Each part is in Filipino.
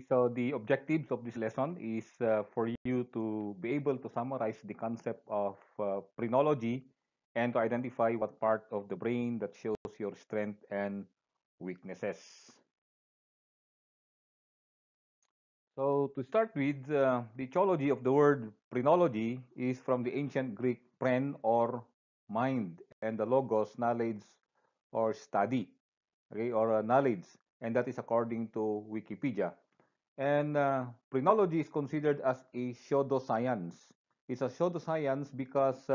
so the objectives of this lesson is for you to be able to summarize the concept of phrenology and to identify what part of the brain that shows your strength and weaknesses. So to start with, the etiology of the word phrenology is from the ancient Greek phren or mind and the logos knowledge or study, okay, or knowledge, and that is according to Wikipedia. And phrenology is considered as a pseudoscience. It's a pseudoscience because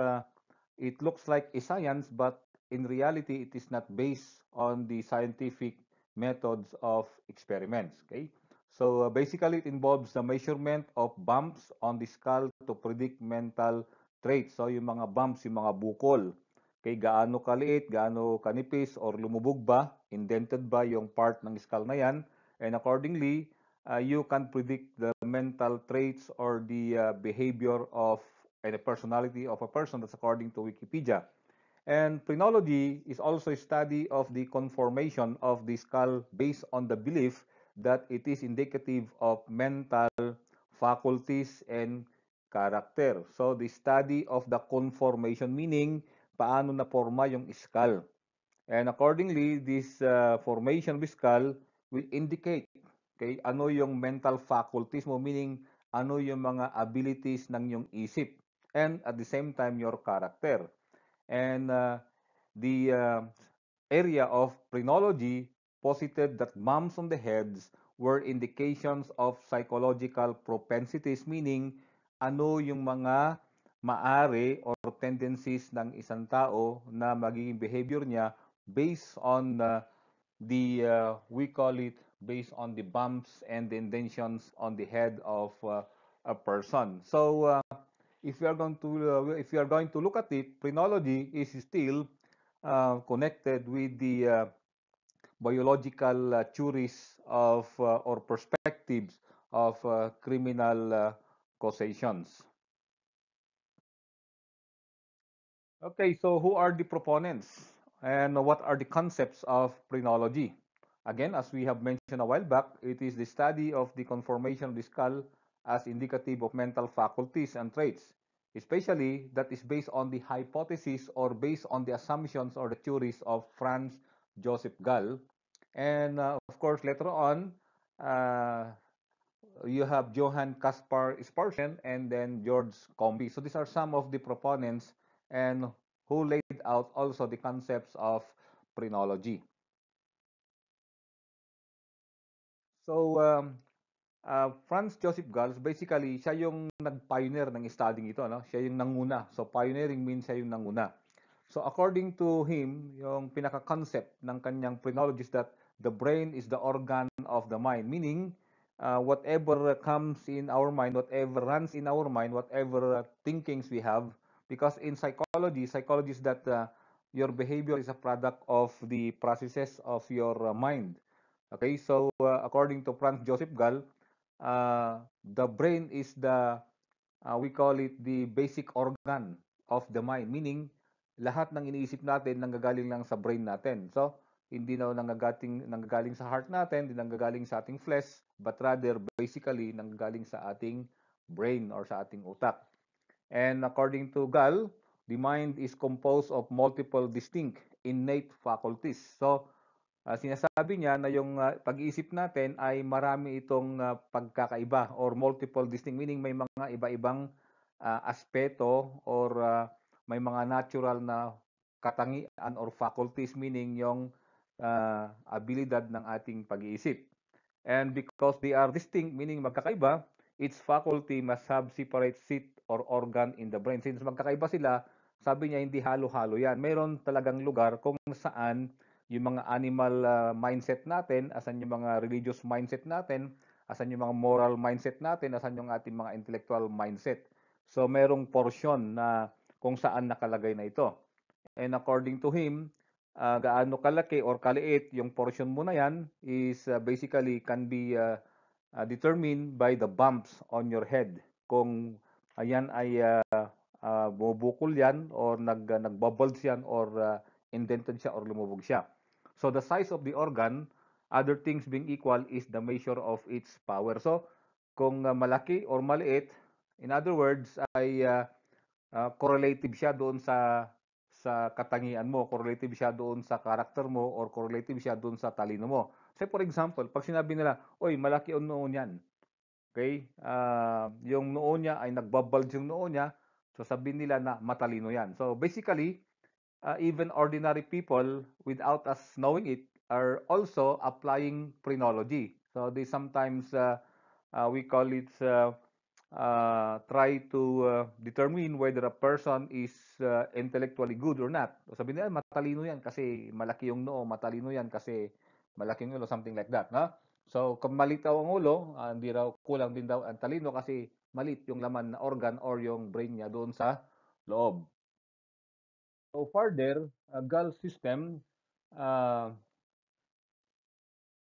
it looks like a science, but in reality, it is not based on the scientific methods of experiments. Okay, so basically, it involves the measurement of bumps on the skull to predict mental traits. So yung mga bumps, yung mga bukol, okay, gaano kaliit, gaano kanipis, or lumubog ba, indented ba yung part ng skull na yan, and accordingly, you can predict the mental traits or the behavior of and the personality of a person. That's according to Wikipedia. And phrenology is also a study of the conformation of the skull based on the belief that it is indicative of mental faculties and character. So the study of the conformation meaning paano na forma yung skull. And accordingly, this formation of skull will indicate, okay, ano yung mental faculties mo, meaning ano yung mga abilities ng yung isip, and at the same time your character. And the area of phrenology posited that bumps on the heads were indications of psychological propensities, meaning ano yung mga maari or tendencies ng isang tao na magiging behavior niya based on we call it based on the bumps and the indentions on the head of a person. So if you are going to look at it, phrenology is still connected with the biological theories of or perspectives of criminal causations. Okay, so who are the proponents and what are the concepts of phrenology? Again, as we have mentioned a while back, it is the study of the conformation of the skull as indicative of mental faculties and traits, especially that is based on the hypothesis or based on the assumptions or the theories of Franz Joseph Gall. And of course, later on, uh, you have Johann Caspar Sparsen and then George Combe. So these are some of the proponents and who laid out also the concepts of phrenology. So Franz Joseph Gall, basically siya yung nag-pioneer ng studying ito, no? Siya yung nanguna. So pioneering means siya yung nanguna. So according to him, yung pinaka-concept ng kanyang phrenology is that the brain is the organ of the mind, meaning whatever comes in our mind, whatever runs in our mind, whatever thinkings we have, because in psychology is that your behavior is a product of the processes of your mind. Okay, so according to Franz Joseph Gall, the brain is we call it the basic organ of the mind, meaning lahat ng iniisip natin nanggagaling lang sa brain natin. So, hindi na nanggagaling sa heart natin, hindi nanggagaling sa ating flesh, but rather basically nanggagaling sa ating brain or sa ating utak. And according to Gall, the mind is composed of multiple distinct innate faculties. So, sinasabi niya na yung pag-iisip natin ay marami itong pagkakaiba or multiple distinct, meaning may mga iba-ibang aspeto or may mga natural na katangian or faculties, meaning yung abilidad ng ating pag-iisip. And because they are distinct, meaning magkakaiba, each faculty must have separate seat or organ in the brain. Since magkakaiba sila, sabi niya hindi halo-halo yan. Mayroon talagang lugar kung saan yung mga animal mindset natin, asan yung mga religious mindset natin, asan yung mga moral mindset natin, asan yung ating mga intellectual mindset. So merong portion na kung saan nakalagay na ito. And according to him, gaano kalaki or kaliit yung portion mo na yan is basically can be determined by the bumps on your head. Kung ayan ay bubukol yan or nagbubulge yan or indented siya or lumubog siya. So the size of the organ other things being equal, is the measure of its power. So, kung malaki or maliit, in other words, ay correlative siya doon sa katangian mo, correlative siya doon sa karakter mo, or correlative siya doon sa talino mo. Say for example, pag sinabi nila, oy, malaki ang noo niyan. Okay? Yung noo niya ay nagbabulge yung noo niya, so sabihin nila na matalino yan. So basically, even ordinary people, without us knowing it, are also applying phrenology. So they sometimes, we call it, try to determine whether a person is intellectually good or not. So sabi nila, matalino yan kasi malaki yung noo, matalino yan kasi malaki yung ulo, something like that. No? So kung maliit daw ang ulo, hindi raw kulang din daw ang talino kasi maliit yung laman na organ or yung brain niya doon sa loob. So further, a Gall system uh,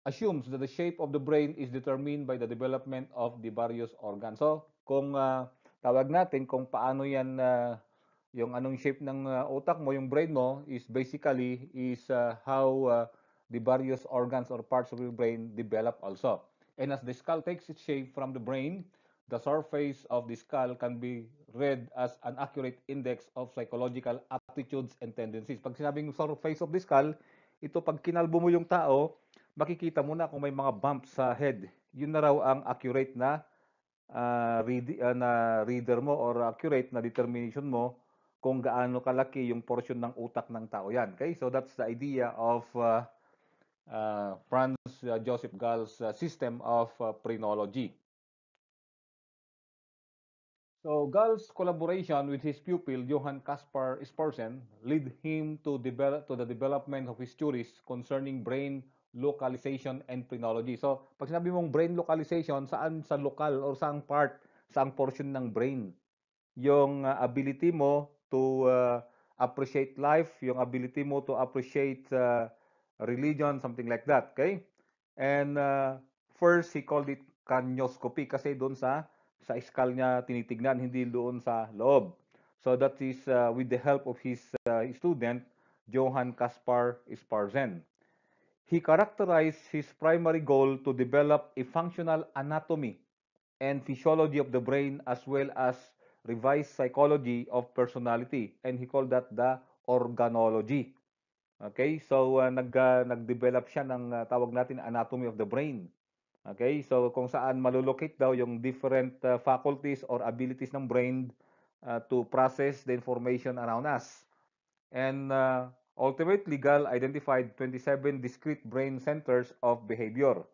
assumes that the shape of the brain is determined by the development of the various organs. So, kung tawag natin kung paano yan, yung anong shape ng utak mo, yung brain mo, is basically is how the various organs or parts of your brain develop also. And as the skull takes its shape from the brain, the surface of the skull can be read as an accurate index of psychological attitudes and tendencies. Pag sinabing surface of the skull, ito pag kinalbo mo yung tao, makikita mo na kung may mga bumps sa head. Yun na raw ang accurate na reader mo or accurate na determination mo kung gaano kalaki yung portion ng utak ng tao yan. Okay? So that's the idea of Franz Joseph Gall's system of phrenology. So Gall's collaboration with his pupil Johann Caspar Sparsen led him to the development of his theories concerning brain localization and phrenology. So pag sinabi mong brain localization, saan sa lokal or saang part, saang portion ng brain? Yung ability mo to appreciate life, yung ability mo to appreciate religion, something like that. Okay? And first, he called it cranioscopy kasi doon sa skull niya tinitignan, hindi doon sa loob. So that is with the help of his student, Johann Caspar Sparsen. He characterized his primary goal to develop a functional anatomy and physiology of the brain as well as revised psychology of personality, and he called that the organology. Okay, so nag-develop siya ng tawag natin anatomy of the brain. Okay, so kung saan malulocate daw yung different faculties or abilities ng brain to process the information around us. And ultimately, Gall identified 27 discrete brain centers of behavior,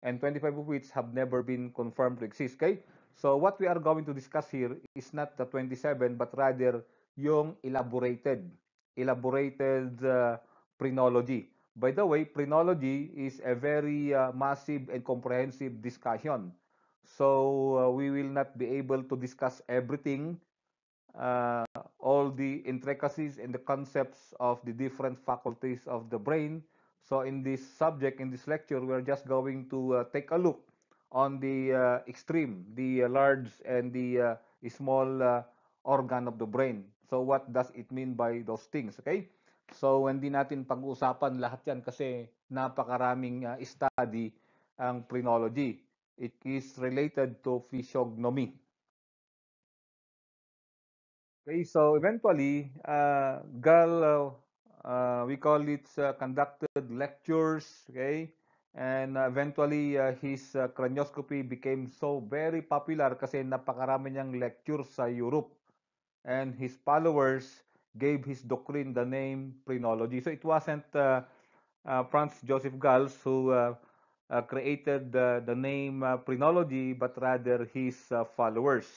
and 25 of which have never been confirmed to exist. Okay? So what we are going to discuss here is not the 27, but rather yung elaborated phrenology. By the way, phrenology is a very massive and comprehensive discussion. So we will not be able to discuss everything, uh, all the intricacies and the concepts of the different faculties of the brain. So in this subject, in this lecture, we're just going to take a look on the extreme, the large and the small organ of the brain. So what does it mean by those things, okay? So hindi natin pag-uusapan lahat yan kasi napakaraming study ang phrenology. It is related to physiognomy. Okay, so eventually, Gall, we call it conducted lectures, okay? And eventually, his cranioscopy became so very popular kasi napakarami niyang lectures sa Europe. And his followers gave his doctrine the name phrenology. So it wasn't Franz Joseph Gall who created the name phrenology, but rather his followers.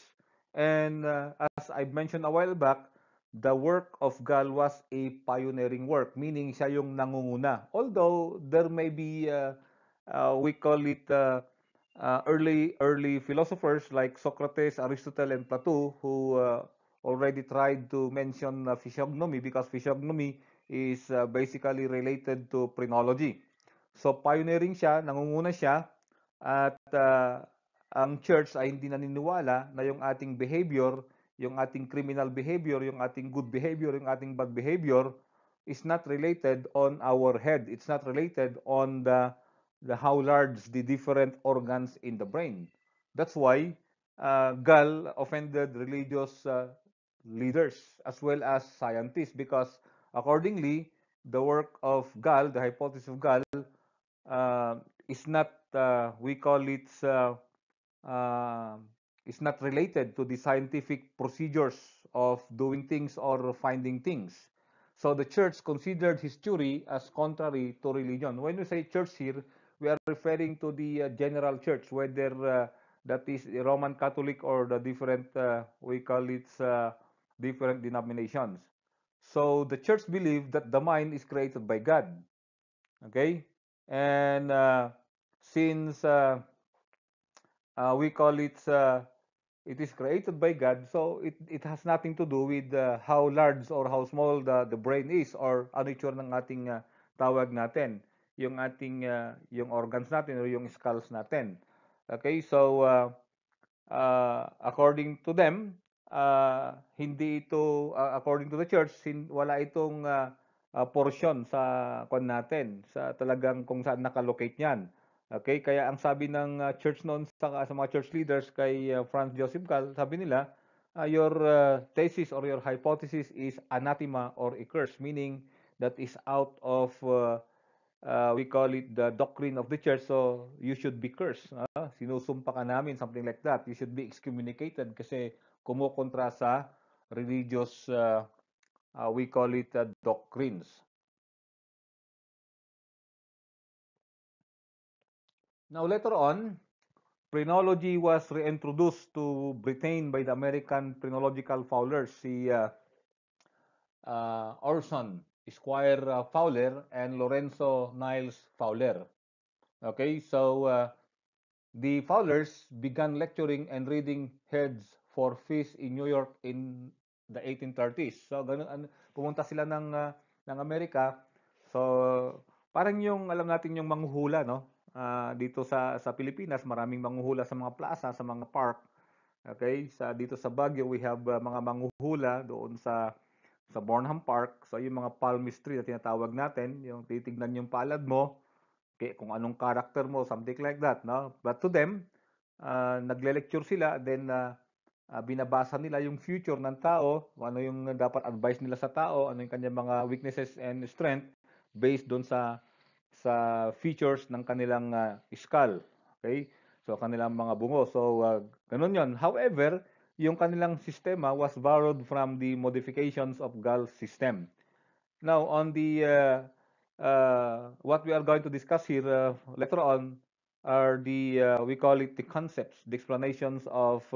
And as I mentioned a while back, the work of Gall was a pioneering work, meaning siya yung nangunguna. Although there may be, we call it early philosophers like Socrates, Aristotle, and Plato, who already tried to mention physiognomy because physiognomy is basically related to phrenology. So pioneering siya, nangunguna siya, at ang church ay hindi naniniwala na yung ating behavior, yung ating criminal behavior, yung ating good behavior, yung ating bad behavior is not related on our head. It's not related on the how large the different organs in the brain. That's why Gall offended religious leaders as well as scientists, because accordingly, the work of Gall, the hypothesis of Gall, uh, is not, we call it, uh, is not related to the scientific procedures of doing things or finding things. So the church considered his theory as contrary to religion. When we say church here, we are referring to the general church, whether that is the Roman Catholic or the different, we call it, different denominations. So the church believed that the mind is created by God. Okay? And since we call it is created by God, so it has nothing to do with how large or how small the brain is, or ano itsura ng ating tawag natin, yung ating yung organs natin or yung skulls natin. Okay, so according to them, hindi ito, according to the church, wala itong portion sa kon natin, sa talagang kung saan nakalocate niyan. Okay, kaya ang sabi ng church noon sa mga church leaders kay Franz Joseph Gall, sabi nila, your thesis or your hypothesis is anathema or accursed, meaning that is out of we call it the doctrine of the church, so you should be cursed. Sinusumpa ka namin, something like that. You should be excommunicated kasi kumukontra sa religious, we call it doctrines. Now later on, phrenology was reintroduced to Britain by the American phrenological fowlers, si Orson Squire Fowler and Lorenzo Niles Fowler. Okay, so the Fowlers began lecturing and reading heads for fish in New York in the 1830s. So ganun, pumunta sila ng Amerika. So parang yung alam natin yung manghuhula, no? Dito sa Pilipinas, maraming manghuhula sa mga plaza, sa mga park. Okay? Dito sa Baguio, we have mga manghuhula doon sa Bornham Park. So yung mga palmist tree na tinatawag natin, yung titignan yung palad mo, okay, kung anong character mo, something like that, no? But to them, nagle-lecture sila, then binabasa nila yung future ng tao, ano yung dapat advice nila sa tao, ano yung kanyang mga weaknesses and strength based doon sa features ng kanilang skull. Okay? So kanilang mga bungo. So ganun 'yon. However, yung kanilang sistema was borrowed from the modifications of Gall's system. Now, on the what we are going to discuss here later on are the we call it the concepts, the explanations of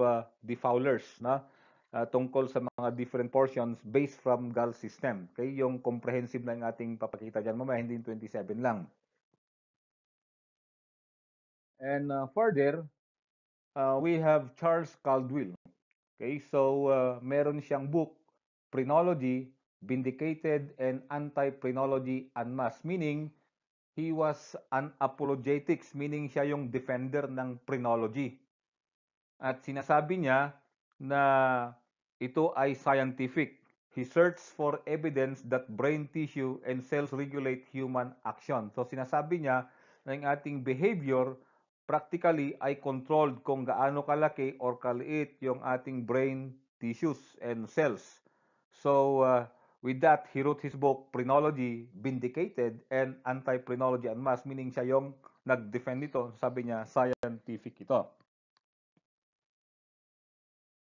the Fowlers, na tungkol sa mga different portions based from Gall system. Okay, yung comprehensive na yung ating papakita diyan mamaya, hindi 27 lang. And further, we have Charles Caldwell. Okay, so meron siyang book, Phrenology, Vindicated and Anti-Phrenology Unmasked, meaning he was an apologetics, meaning siya yung defender ng phrenology. At sinasabi niya na ito ay scientific. He searched for evidence that brain tissue and cells regulate human action. So sinasabi niya na yung ating behavior practically ay controlled kung gaano kalaki or kaliit yung ating brain tissues and cells. So with that, he wrote his book, Phrenology, Vindicated and Anti-Phrenology Unmasked, meaning siya yung nag-defend nito. Sabi niya, scientific ito.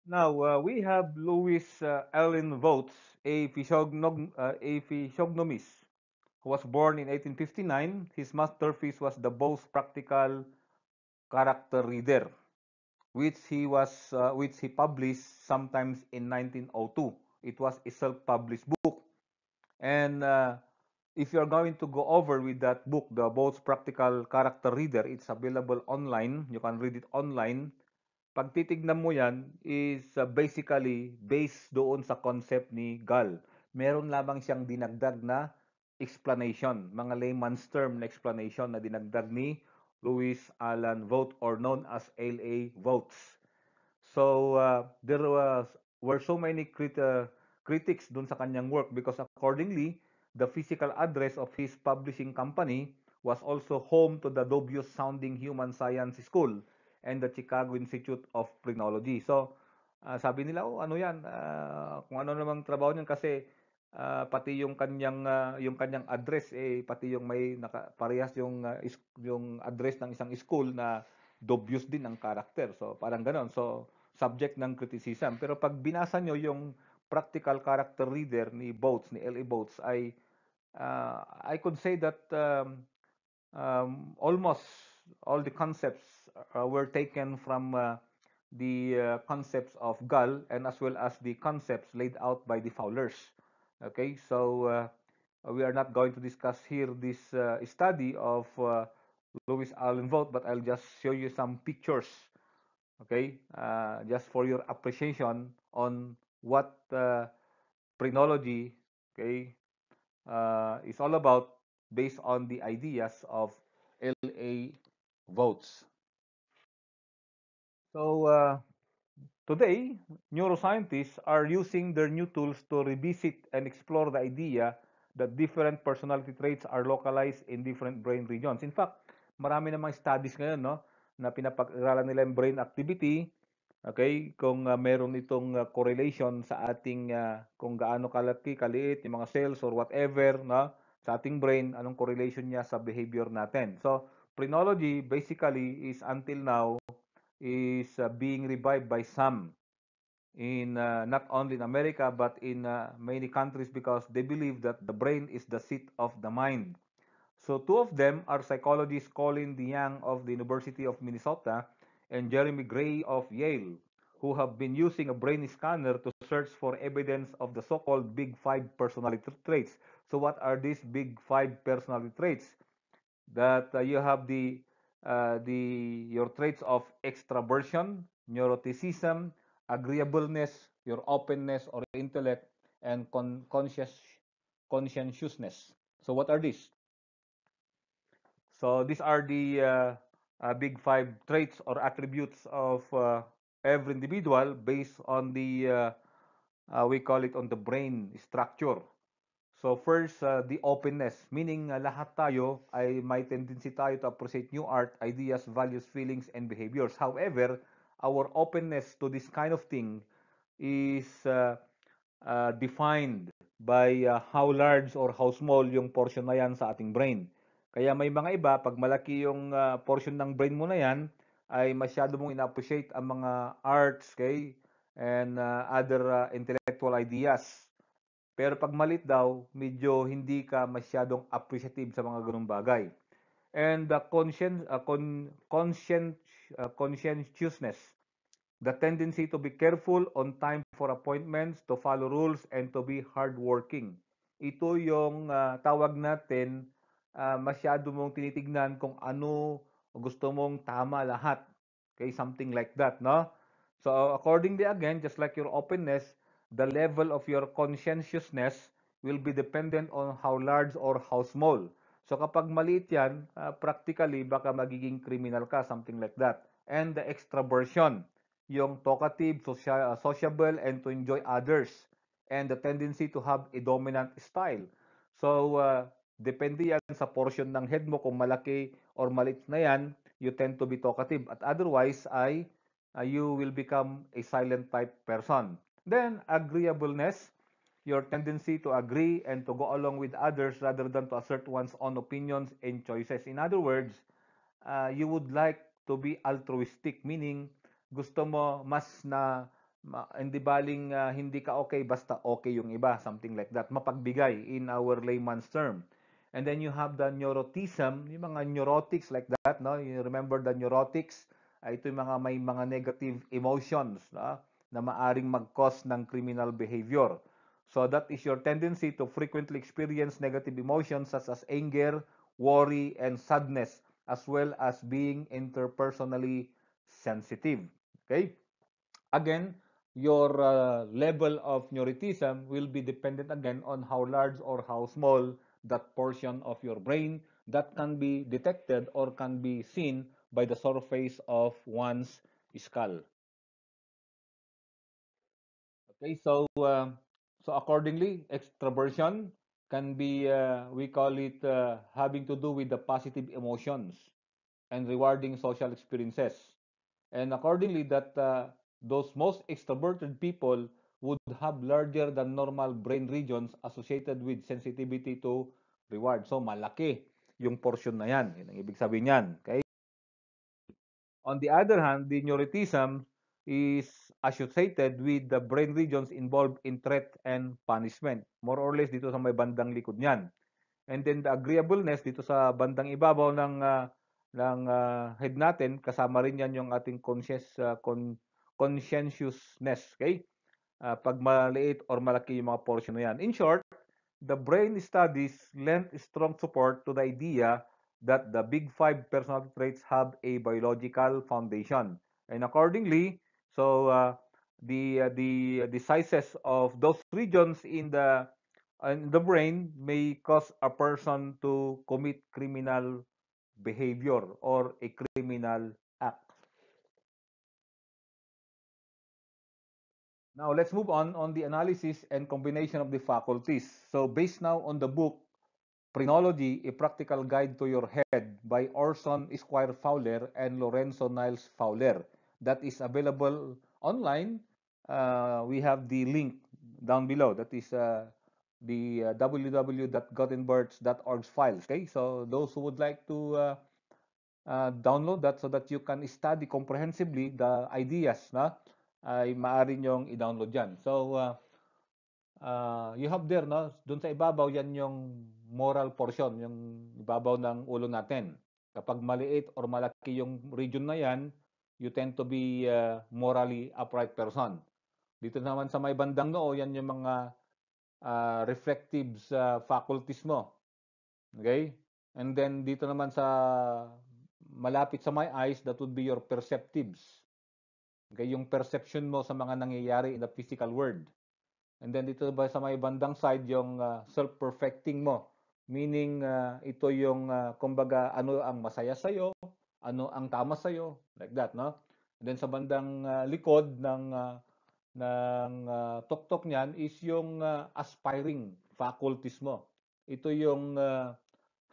Now, we have Louis Allen Votes, a physiognomist who was born in 1859. His masterpiece was the Bose Practical Character Reader, which he published sometimes in 1902. It was a self-published book. And if you are going to go over with that book, the Bose Practical Character Reader, it's available online. You can read it online. Pag titignan mo yan, is basically based doon sa concept ni Gall. Meron lamang siyang dinagdag na explanation, mga layman's term na explanation na dinagdag ni Louis Allen Vogt, or known as L.A. Votes. So there were so many critics dun sa kanyang work, because accordingly, the physical address of his publishing company was also home to the dubious-sounding Human Science School and the Chicago Institute of Phrenology. So, sabi nila, oh, ano yan, kung ano namang trabaho niyan kasi pati yung kanyang address pati yung may parehas yung address ng isang school na dubious din ang character. So, parang ganoon. So, subject ng criticism. Pero pag binasa nyo yung practical character reader ni Boats, ni L.A. Boats, I could say that almost all the concepts were taken from the concepts of Gall and as well as the concepts laid out by the Fowlers. Okay, so we are not going to discuss here this study of Lewis Allen Vogt, but I'll just show you some pictures, okay, just for your appreciation on what phrenology, okay, is all about based on the ideas of L.A. Votes. So today, neuroscientists are using their new tools to revisit and explore the idea that different personality traits are localized in different brain regions. In fact, marami namang studies ngayon, no, na pinapag-aralan nila yung brain activity, okay, kung meron itong correlation sa ating kung gaano kalaki, kaliit yung mga cells or whatever, no, sa ating brain, anong correlation niya sa behavior natin. So, phrenology basically is until now is being revived by some in not only in America but in many countries because they believe that the brain is the seat of the mind. So two of them are psychologists Colin DeYoung of the University of Minnesota and Jeremy Gray of Yale, who have been using a brain scanner to search for evidence of the so-called Big Five personality traits. So what are these Big Five personality traits? That you have the your traits of extraversion, neuroticism, agreeableness, your openness or intellect, and conscientiousness. So what are these? So these are the big five traits or attributes of every individual based on the we call it on the brain structure. So first, the openness, meaning lahat tayo ay may tendency tayo to appreciate new art, ideas, values, feelings, and behaviors. However, our openness to this kind of thing is defined by how large or how small yung portion na yan sa ating brain. Kaya may mga iba, pag malaki yung portion ng brain mo na yan, ay masyado mong ina-appreciate ang mga arts, okay, and other intellectual ideas. Pero pag malit daw, medyo hindi ka masyadong appreciative sa mga ganung bagay. And the conscientiousness, the tendency to be careful on time for appointments, to follow rules, and to be hardworking. Ito yung tawag natin, masyado mong tinitignan kung ano gusto mong tama lahat. Okay, something like that, no? So accordingly again, just like your openness, the level of your conscientiousness will be dependent on how large or how small. So kapag maliit yan, practically baka magiging criminal ka, something like that. And the extraversion, yung talkative, sociable, and to enjoy others. And the tendency to have a dominant style. So, depende yan sa portion ng head mo. Kung malaki or maliit na yan, you tend to be talkative. At otherwise, you will become a silent type person. Then, agreeableness, your tendency to agree and to go along with others rather than to assert one's own opinions and choices. In other words, you would like to be altruistic, meaning gusto mo mas na hindi baling hindi ka okay basta okay yung iba, something like that. Mapagbigay in our layman's term. And then you have the neuroticism, yung mga neurotics like that, no? You remember the neurotics? Ito yung mga may mga negative emotions, no? Na maaring mag-cause ng criminal behavior. So that is your tendency to frequently experience negative emotions such as anger, worry, and sadness, as well as being interpersonally sensitive. Okay? Again, your level of neuroticism will be dependent again on how large or how small that portion of your brain that can be detected or can be seen by the surface of one's skull. Okay, so accordingly, extroversion, can be, we call it, having to do with the positive emotions and rewarding social experiences. And accordingly, that those most extroverted people would have larger than normal brain regions associated with sensitivity to reward. So, malaki yung portion na yan. Yan ang ibig sabihin yan. Okay? On the other hand, the neuroticism is associated with the brain regions involved in threat and punishment. More or less dito sa may bandang likod niyan. And then the agreeableness dito sa bandang ibabaw ng head natin, kasama rin yan yung ating conscientiousness. Okay? Pag maliit or malaki yung mga portion na yan. In short, the brain studies lent strong support to the idea that the big five personality traits have a biological foundation. And accordingly, so the sizes of those regions in the brain may cause a person to commit criminal behavior or a criminal act. Now let's move on the analysis and combination of the faculties. So based now on the book Phrenology, A Practical Guide to Your Head by Orson Esquire Fowler and Lorenzo Niles Fowler. That is available online. We have the link down below. That is the www.gothenburgs.org files. Okay, so those who would like to download that so that you can study comprehensively the ideas na ay maaari nyong i-download yan. So, you have there, no? Doon sa ibabaw, yan yung moral portion, yung ibabaw ng ulo natin. Kapag maliit or malaki yung region na yan, you tend to be morally upright person. Dito naman sa may bandang noo, yan yung mga reflective faculties mo. Okay? And then dito naman sa malapit sa my eyes, that would be your perceptives. Okay? Yung perception mo sa mga nangyayari in the physical world. And then dito ba sa may bandang side yung self-perfecting mo. Meaning ito yung kumbaga ano ang masaya sa iyo, ano ang tama sa iyo, like that, no? And then sa bandang likod ng tuktok niyan is yung aspiring faculties mo. Ito yung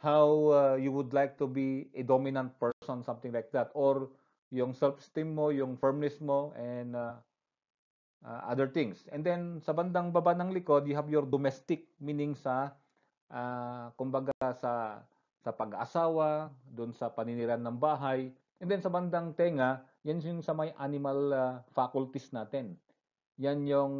how you would like to be a dominant person, something like that, or yung self-esteem mo, yung firmness mo, and other things. And then sa bandang baba ng likod, you have your domestic, meaning sa kumbaga sa pag-aasawa, doon sa paninirahan ng bahay. And then sa bandang tenga, yan yung sa may animal faculties natin. Yan yung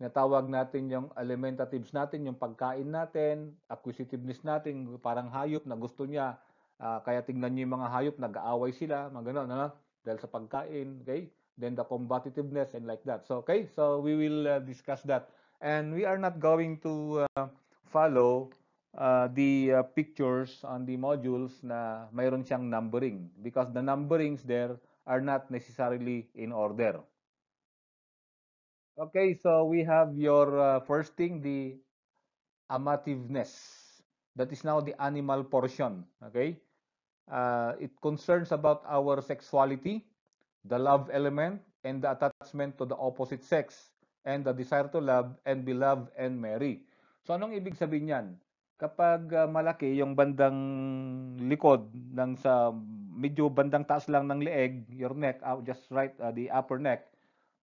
natawag natin yung alimentatives natin, yung pagkain natin, acquisitiveness natin, parang hayop na gusto niya. Kaya tingnan niyo yung mga hayop, nag-aaway sila, mga ganun, ano? Dahil sa pagkain, okay? Then the combativeness and like that. So, okay, so we will discuss that. And we are not going to follow the pictures on the modules na mayroon siyang numbering because the numberings there are not necessarily in order. Okay, so we have your first thing, the amativeness. That is now the animal portion. Okay, it concerns about our sexuality, the love element, and the attachment to the opposite sex, and the desire to love and be loved and marry. So anong ibig sabihin yan? Kapag malaki yung bandang likod ng sa medyo bandang taas lang ng leeg, your neck, just right, the upper neck,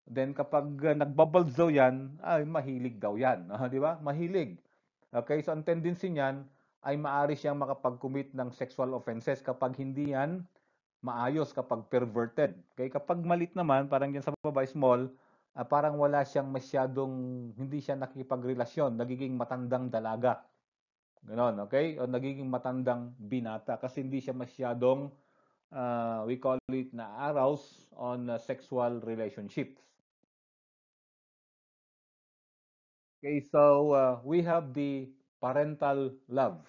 then kapag nagbubbles daw yan, ay mahilig daw yan. Di ba? Mahilig. Okay, so ang tendency niyan ay maari siyang makapag-commit ng sexual offenses kapag hindi yan maayos, kapag perverted. Okay, kapag malit naman, parang yan sa babae, small, parang wala siyang masyadong, hindi siya nakikipagrelasyon, nagiging matandang dalaga. Ganon, okay? O nagiging matandang binata kasi hindi siya masyadong, we call it na arouse on sexual relationships. Okay, so we have the parental love,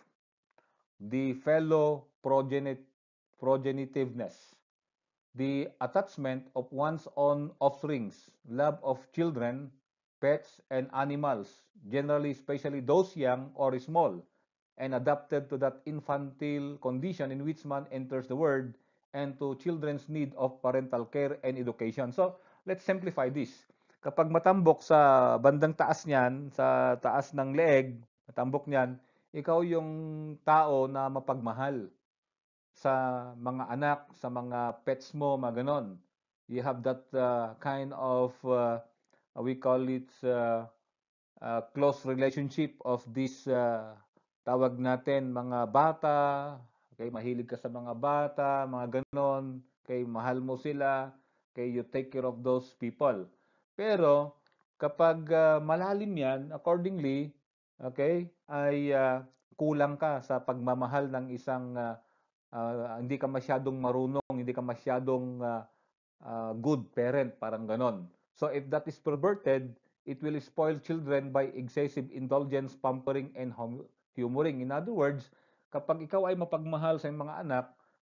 the fellow progenitiveness, the attachment of one's own offsprings, love of children, pets, and animals, generally, especially those young or small, and adapted to that infantile condition in which man enters the world, and to children's need of parental care and education. So, let's simplify this. Kapag matambok sa bandang taas niyan, sa taas ng leeg, Tambok niyan, ikaw yung tao na mapagmahal sa mga anak, sa mga pets mo, mga ganon. You have that kind of, we call it close relationship of this, tawag natin, mga bata. Okay, mahilig ka sa mga bata, mga ganon. Okay, mahal mo sila. Okay, you take care of those people. Pero kapag malalim yan, accordingly, okay, ay kulang ka sa pagmamahal ng isang hindi ka masyadong marunong, hindi ka masyadong good parent, parang ganon. So if that is perverted, it will spoil children by excessive indulgence, pampering, and humoring. In other words, kapag ikaw ay mapagmahal sa mga anak,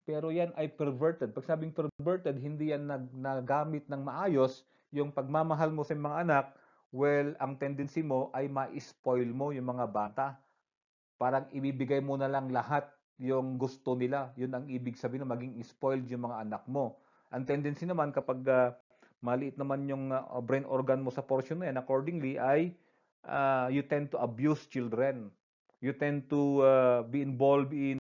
pero yan ay perverted. Pag sabing perverted, hindi yan nagamit ng maayos, yung pagmamahal mo sa mga anak, well, ang tendency mo ay ma-spoil mo yung mga bata. Parang ibibigay mo na lang lahat yung gusto nila. Yun ang ibig sabihin na maging spoiled yung mga anak mo. Ang tendency naman kapag maliit naman yung brain organ mo sa portion na yan, accordingly ay you tend to abuse children. You tend to be involved in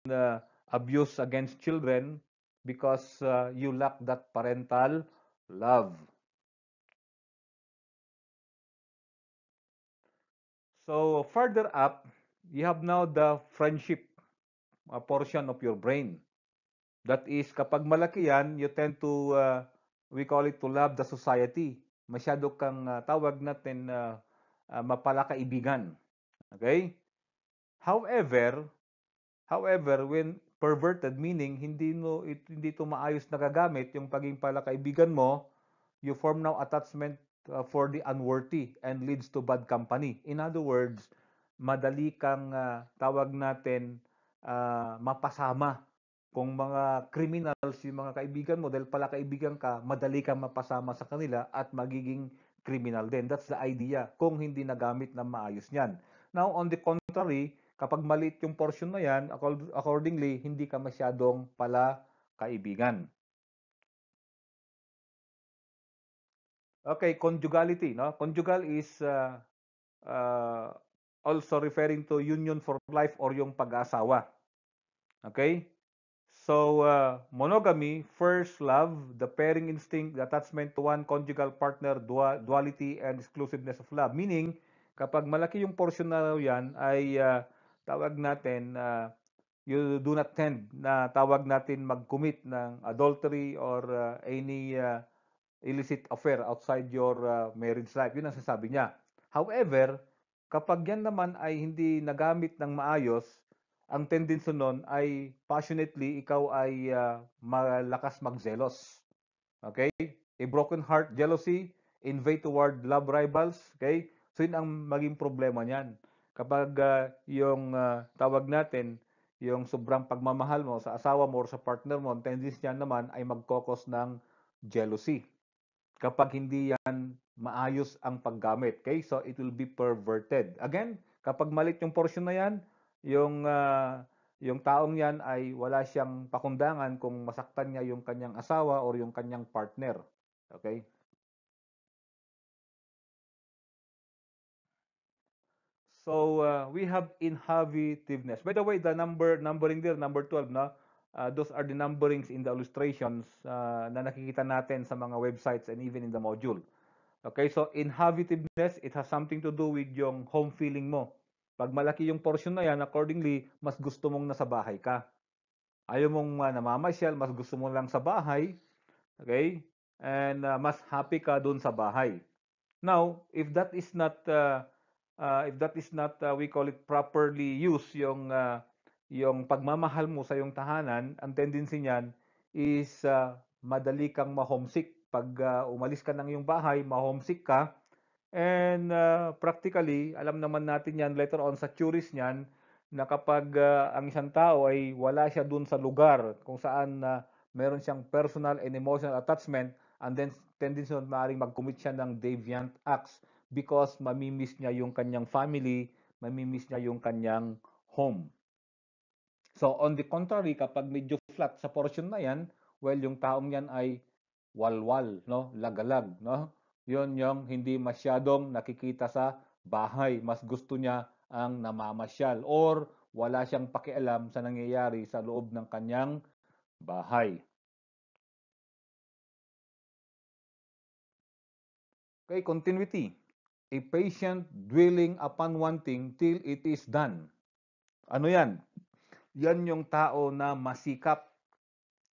abuse against children because you lack that parental love. So further up, you have now the friendship portion of your brain. That is, kapag malaki yan, you tend to, we call it to love the society. Masyado kang tawag natin mapalakaibigan. Okay? However, when perverted, meaning hindi to maayos nagagamit yung paging palakaibigan mo, you form now attachment for the unworthy and leads to bad company. In other words, madali kang tawag natin mapasama. Kung mga criminals yung mga kaibigan mo, dahil pala kaibigan ka, madali kang mapasama sa kanila at magiging criminal din. That's the idea kung hindi nagamit na maayos niyan. Now, on the contrary, kapag maliit yung portion na yan, accordingly, hindi ka masyadong pala kaibigan. Okay, conjugality, no? Conjugal is uh, also referring to union for life or yung pag-asawa. Okay? So, monogamy, first love, the pairing instinct, the attachment to one conjugal partner, duality, and exclusiveness of love. Meaning, kapag malaki yung portion na yan, ay tawag natin, you do not tend na tawag natin mag-commit ng adultery or any illicit affair outside your marriage life. Yun ang sasabi niya. However, kapag yan naman ay hindi nagamit ng maayos, ang tendency nun ay passionately ikaw ay malakas magzelos. Okay? A broken heart, jealousy, invade toward love rivals. Okay? So yun ang maging problema niyan. Kapag yung tawag natin, yung sobrang pagmamahal mo sa asawa mo or sa partner mo, ang tendency niyan naman ay magkokos ng jealousy kapag hindi yan maayos ang paggamit. Okay? So it will be perverted. Again, kapag malit yung portion na yan, yung taong yan ay wala siyang pakundangan kung masaktan niya yung kanyang asawa or yung kanyang partner. Okay? So we have inhabitiveness. By the way, the numbering there, number 12, no? Those are the numberings in the illustrations na nakikita natin sa mga websites and even in the module. Okay, so inhabitiveness, it has something to do with yung home feeling mo. Pag malaki yung portion na yan, accordingly, mas gusto mong nasa bahay ka. Ayaw mong namamasyal, mas gusto mo lang sa bahay. Okay? And mas happy ka dun sa bahay. Now, if that is not we call it properly used yung pagmamahal mo sa yung tahanan, ang tendency niyan is madali kang ma-homesick. Pag umalis ka ng iyong bahay, ma-homesick ka. And practically, alam naman natin yan later on sa theories niyan na kapag ang isang tao ay wala siya dun sa lugar kung saan meron siyang personal and emotional attachment, and then tendency nun maaaring mag-commit siya ng deviant acts because mamimiss niya yung kanyang family, mamimiss niya yung kanyang home. So on the contrary, kapag medyo flat sa portion na yan, well, yung taong yan ay walwal, no? Lagalag, no? Yun yung hindi masyadong nakikita sa bahay. Mas gusto niya ang namamasyal or wala siyang pakialam sa nangyayari sa loob ng kanyang bahay. Okay, continuity. A patient dwelling upon one thing till it is done. Ano yan? Yan yung tao na masikap.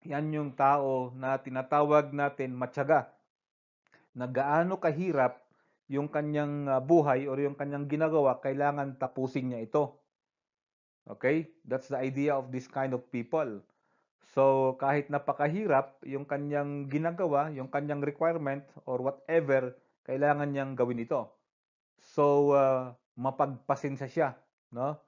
Yan yung tao na tinatawag natin matyaga. Na gaano kahirap yung kanyang buhay or yung kanyang ginagawa, kailangan tapusin niya ito. Okay? That's the idea of this kind of people. So, kahit napakahirap yung kanyang ginagawa, yung kanyang requirement or whatever, kailangan niyang gawin ito. So, mapagpasensya siya, no?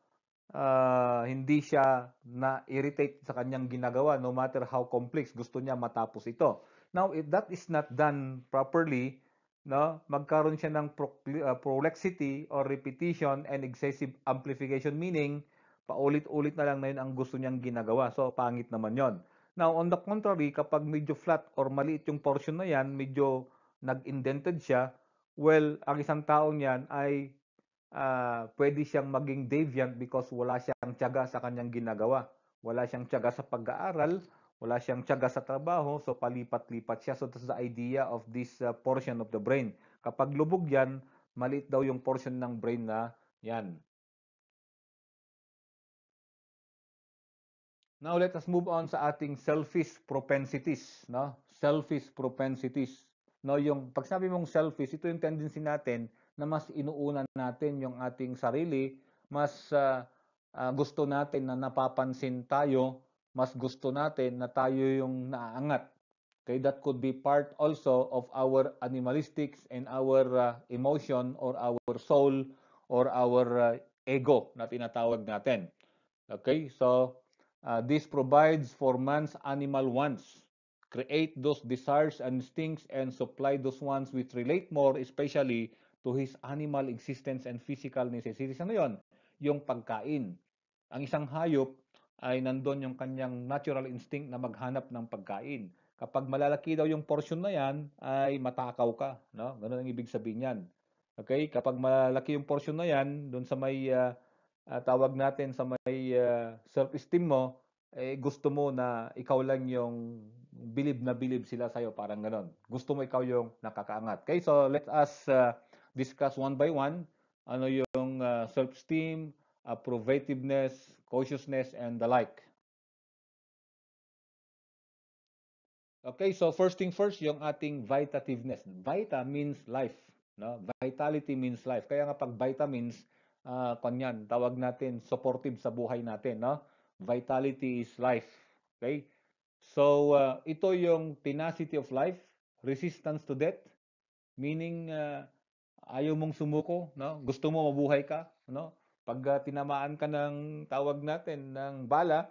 Hindi siya na-irritate sa kanyang ginagawa no matter how complex, gusto niya matapos ito. Now, if that is not done properly, no, magkaroon siya ng prolixity or repetition and excessive amplification, meaning paulit-ulit na lang na yun ang gusto niyang ginagawa. So, pangit naman yon. Now, on the contrary, kapag medyo flat or maliit yung portion na yan, medyo nag-indented siya, well, ang isang taong yan ay pwede siyang maging deviant because wala siyang tiyaga sa kanyang ginagawa. Wala siyang tiyaga sa pag-aaral, wala siyang tiyaga sa trabaho, so palipat-lipat siya. So that's the idea of this portion of the brain. Kapag lubog yan, maliit daw yung portion ng brain na yan. Now let us move on sa ating selfish propensities, no? Selfish propensities. No, yung pag sabi mong selfish, ito yung tendency natin na mas inuuna natin yung ating sarili, mas gusto natin na napapansin tayo, mas gusto natin na tayo yung naaangat. Okay, that could be part also of our animalistics and our emotion or our soul or our ego na tinatawag natin. Okay, so this provides for man's animal wants, create those desires and instincts, and supply those wants which relate more especially to his animal existence and physical necessities. Ano yun? Yung pagkain. Ang isang hayop ay nandun yung kanyang natural instinct na maghanap ng pagkain. Kapag malalaki daw yung portion na yan, ay matakaw ka. No? Ganun ang ibig sabihin yan. Okay? Kapag malaki yung portion na yan, doon sa may tawag natin sa may self-esteem mo, eh gusto mo na ikaw lang yung bilib na bilib sila sa'yo, parang ganon. Gusto mo ikaw yung nakakaangat. Okay, so let us discuss one by one. Ano yung self-esteem, provativeness, cautiousness, and the like. Okay, so first thing first, yung ating vitativeness. Vita means life, no? Vitality means life. Kaya nga pag vitamins, kanyan, tawag natin supportive sa buhay natin, no? Vitality is life. Okay? So, ito yung tenacity of life, resistance to death, meaning ayaw mong sumuko, no? Gusto mo mabuhay ka, no? Pag tinamaan ka ng tawag natin ng bala,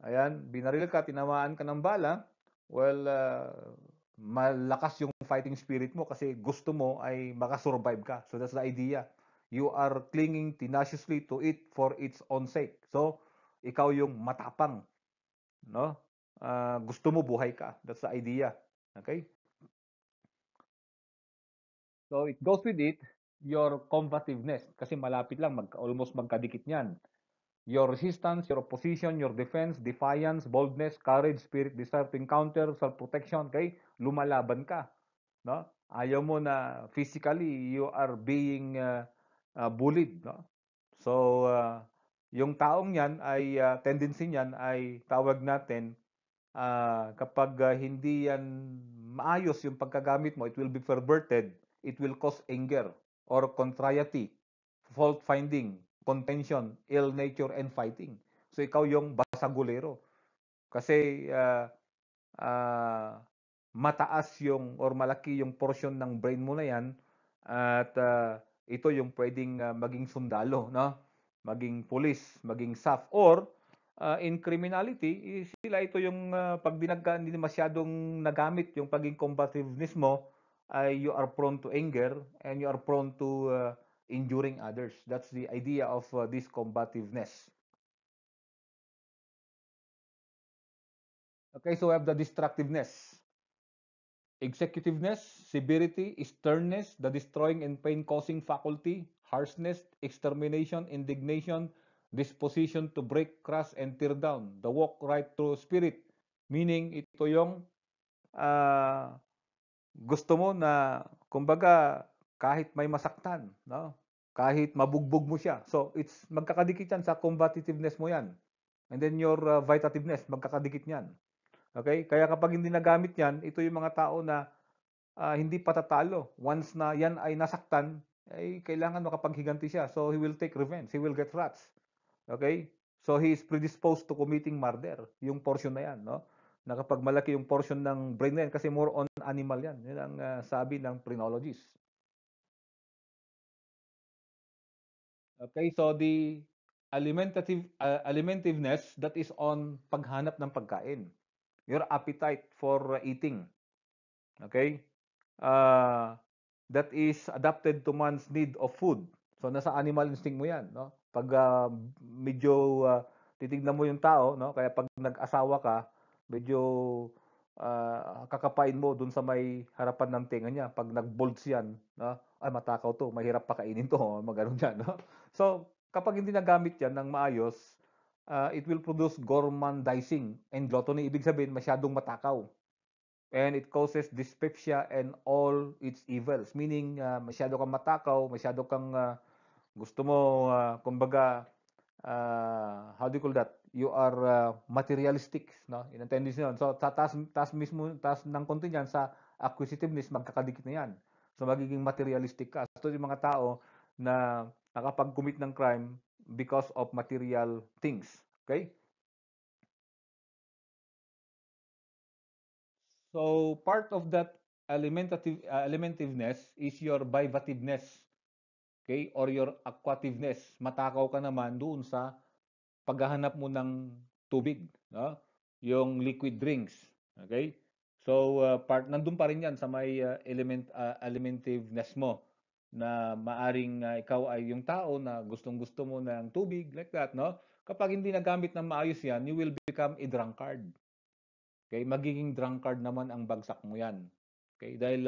ayan, binaril ka, tinamaan ka ng bala, well, malakas yung fighting spirit mo kasi gusto mo ay makasurvive ka. So that's the idea. You are clinging tenaciously to it for its own sake. So, ikaw yung matapang, no? Gusto mo buhay ka. That's the idea. Okay? So, it goes with it, your combativeness. Kasi malapit lang, almost magkadikit niyan. Your resistance, your opposition, your defense, defiance, boldness, courage, spirit, desire to encounter, self-protection, okay? Lumalaban ka, no? Ayaw mo na physically you are being bullied, no? So, yung taong yan ay tendency niyan ay tawag natin kapag hindi yan maayos yung pagkagamit mo, it will be perverted, it will cause anger or contrariety, fault finding, contention, ill nature, and fighting. So ikaw yung basagulero. Kasi mataas yung or malaki yung portion ng brain mo na yan at ito yung pwedeng maging sundalo, no? Maging police, maging SAF or in criminality, sila ito yung pag hindi masyadong nagamit yung pagiging combativeness mo, ay you are prone to anger and you are prone to injuring others. That's the idea of this combativeness. Okay, so we have the destructiveness. Executiveness, severity, sternness, the destroying and pain-causing faculty, harshness, extermination, indignation, disposition to break, crush, and tear down. The walk right through spirit, meaning ito yung ah, gusto mo na, kumbaga, kahit may masaktan, no? Kahit mabugbog mo siya. So, it's magkakadikit yan sa combativeness mo yan. And then your vitativeness, magkakadikit yan. Okay? Kaya kapag hindi nagamit yan, ito yung mga tao na hindi patatalo. Once na yan ay nasaktan, ay kailangan makapaghiganti siya. So he will take revenge. He will get rats. Okay? So he is predisposed to committing murder. Yung portion na yan, no? Na kapag malaki yung portion ng brain na yan, kasi more on animal yan. Yan ang sabi ng phrenologists. Okay, so the alimentiveness, that is on paghanap ng pagkain. Your appetite for eating. Okay? Uh, that is adapted to man's need of food. So nasa animal instinct mo 'yan, no? Pag medyo titignan mo yung tao, no? Kaya pag nag-asawa ka, medyo kakapain mo dun sa may harapan ng tenga niya. Pag nag-bolts 'yan, no? Ay matakaw 'to, mahirap pakainin 'to, magano'n 'yan, no? So kapag hindi nagamit 'yan ng maayos, it will produce gormandizing and gluttony. Ibig sabihin masyadong matakaw, and it causes dyspepsia and all its evils. Meaning, masyado kang matakaw, masyado kang gusto mo, kumbaga, how do you call that? You are materialistic, no? In ang tendency yun. So, taas mismo, taas ng konti yan sa acquisitiveness, magkakadikit na yan. So, magiging materialistic ka. So, yung mga tao na nakapag-commit ng crime because of material things. Okay? So part of that alimentiveness is your bivativeness, okay? Or your aquativeness. Matakaw ka naman doon sa paghahanap mo ng tubig, no? Yung liquid drinks, okay? So part nandun pa rin 'yan sa may alimentiveness mo, na maaring ikaw ay yung tao na gustong-gusto mo ng tubig, like that, no? Kapag hindi nagamit ng maayos 'yan, you will become a drunkard. Okay, magiging drunkard naman ang bagsak mo yan. Okay, dahil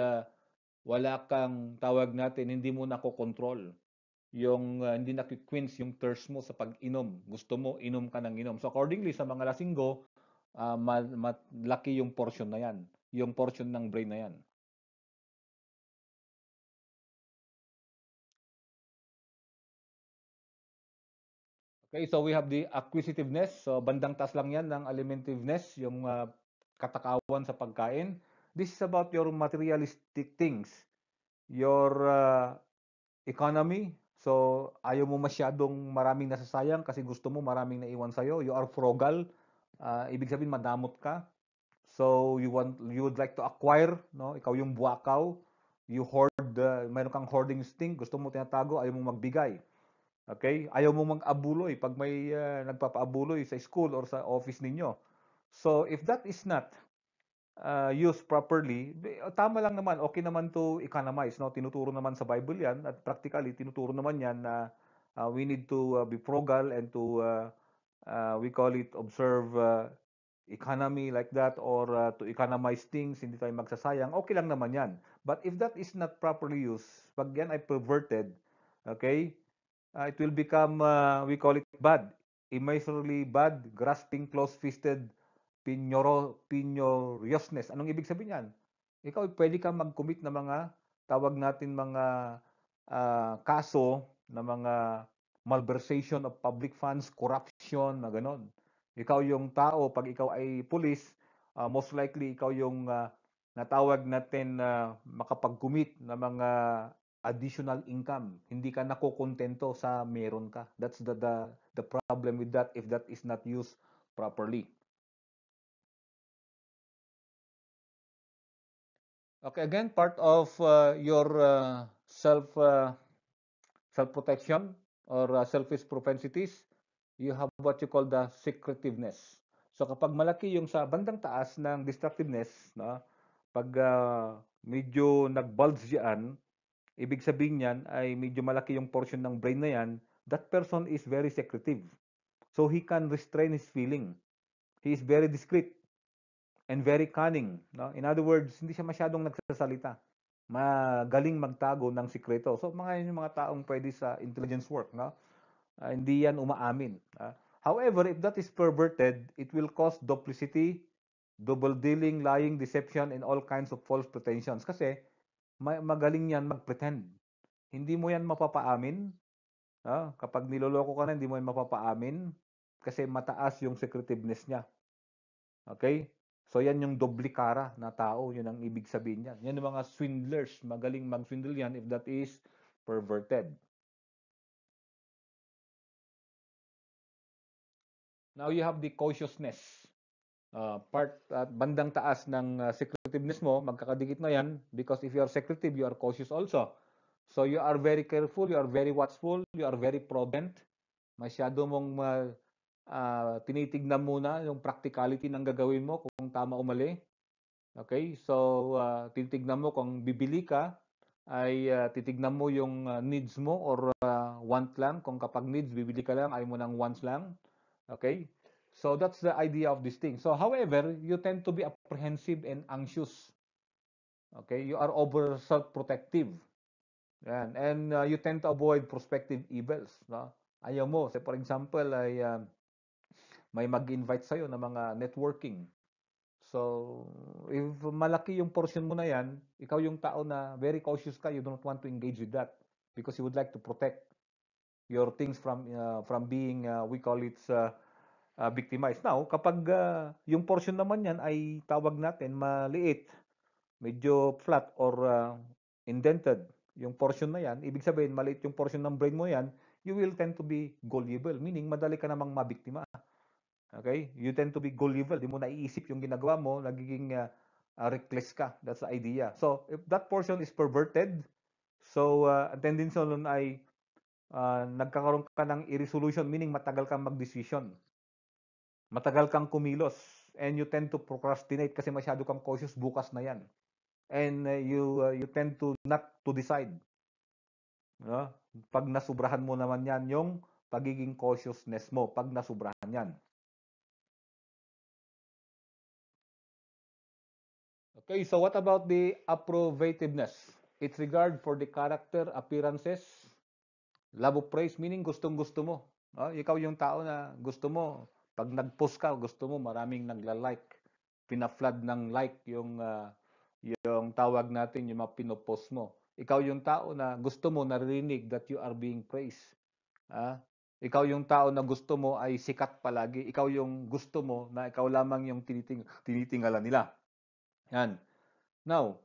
wala kang tawag natin, hindi mo nakokontrol yung hindi nakikwince yung thirst mo sa pag-inom. Gusto mo, inom ka ng inom. So accordingly, sa mga lasinggo, malaki yung portion na yan. Yung portion ng brain na yan. Okay, so we have the acquisitiveness. So bandang taas lang yan ng alimentiveness, yung katakawan sa pagkain. This is about your materialistic things. Your economy. So, ayaw mo masyadong maraming nasasayang kasi gusto mo maraming naiwan sa'yo. You are frugal. Ibig sabihin, madamot ka. So, you would like to acquire, no? Ikaw yung buwakaw. You hoard, mayroon kang hoarding instinct. Gusto mo tinatago, ayaw mo magbigay. Okay? Ayaw mo mag-abuloy pag may nagpapaabuloy sa school or sa office ninyo. So, if that is not used properly, tama lang naman, okay naman to economize, no? Tinuturo naman sa Bible yan, at practically, tinuturo naman yan na we need to be frugal and to, we call it, observe economy like that, or to economize things, hindi tayo magsasayang, okay lang naman yan. But if that is not properly used, pag yan ay perverted, okay, it will become, we call it bad, immeasurably bad, grasping, close-fisted, pinyoriousness. Anong ibig sabihin yan? Ikaw, pwede kang mag-commit ng mga, tawag natin mga kaso na mga malversation of public funds, corruption, na ganon. Ikaw yung tao, pag ikaw ay police, most likely ikaw yung natawag natin na makapag-commit ng mga additional income. Hindi ka nakokontento sa meron ka. That's the problem with that if that is not used properly. Okay, again, part of your self protection or selfish propensities, you have what you call the secretiveness. So kapag malaki yung sa bandang taas ng destructiveness, no, pag medyo nag-bulge yan, ibig sabihin niyan ay medyo malaki yung portion ng brain na yan, that person is very secretive. So he can restrain his feeling. He is very discreet. and very cunning. No? In other words, hindi siya masyadong nagsasalita. Magaling magtago ng sikreto. So, mga yun yung mga taong pwede sa intelligence work. No? Hindi yan umaamin. However, if that is perverted, it will cause duplicity, double dealing, lying, deception, and all kinds of false pretensions. Kasi magaling yan mag-pretend. Hindi mo yan mapapaamin. Kapag niloloko ka na, hindi mo yan mapapaamin kasi mataas yung secretiveness niya. Okay? So yan yung doble kara na tao, yun ang ibig sabihin niyan. Yan yung mga swindlers, magaling mag-swindle yan if that is perverted. Now you have the cautiousness. Bandang taas ng secretiveness mo, magkakadikit na yan because if you are secretive, you are cautious also. So you are very careful, you are very watchful, you are very prudent. Masyado mong tinitignan muna yung practicality ng gagawin mo kung tama o mali. Okay? So titignan mo kung bibili ka, ay titignan mo yung needs mo or want lang. Kung kapag needs, bibili ka lang, ayaw mo ng wants lang. Okay? So that's the idea of this thing. So however, you tend to be apprehensive and anxious. Okay? You are over self-protective. Yan. And you tend to avoid prospective evils. No? Ayaw mo. Say for example, ay may mag-invite sa'yo ng mga networking. So, if malaki yung portion mo na yan, ikaw yung tao na very cautious ka, you don't want to engage with that because you would like to protect your things from being, we call it, victimized. Now, kapag yung portion naman yan ay tawag natin maliit, medyo flat or indented, yung portion na yan, ibig sabihin maliit yung portion ng brain mo yan, you will tend to be gullible, meaning madali ka namang mabiktima. Okay? You tend to be gullible. Di mo naiisip yung ginagawa mo, nagiging reckless ka. That's the idea. So, if that portion is perverted, so ang tendency nun ay nagkakaroon ka ng irresolution, meaning matagal kang mag-decision. Matagal kang kumilos. And you tend to procrastinate kasi masyado kang cautious, bukas na yan. And you tend to not to decide. No? Pag nasubrahan mo naman yan, yung pagiging cautiousness mo, pag nasubrahan yan. Okay, so what about the approvativeness? It's regard for the character, appearances, love of praise, meaning gustong-gusto mo. Ikaw yung tao na gusto mo, pag nag-post ka, gusto mo maraming nagla-like. Pina-flood ng like yung tawag natin, yung mga pinopost mo. Ikaw yung tao na gusto mo naririnig that you are being praised. Ikaw yung tao na gusto mo ay sikat palagi. Ikaw yung gusto mo na ikaw lamang yung tinitingala nila. Yan. Now,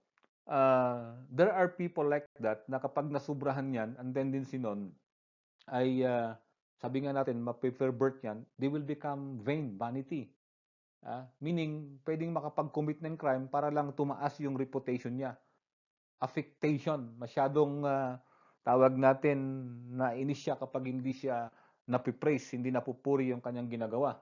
there are people like that na kapag nasubrahan yan, ang tendency nun ay, sabi nga natin, mape-pervert yan, they will become vain, vanity. Meaning, pwedeng makapag-commit ng crime para lang tumaas yung reputation niya. Affectation, masyadong tawag natin na inis siya kapag hindi siya napipraise, hindi napupuri yung kanyang ginagawa.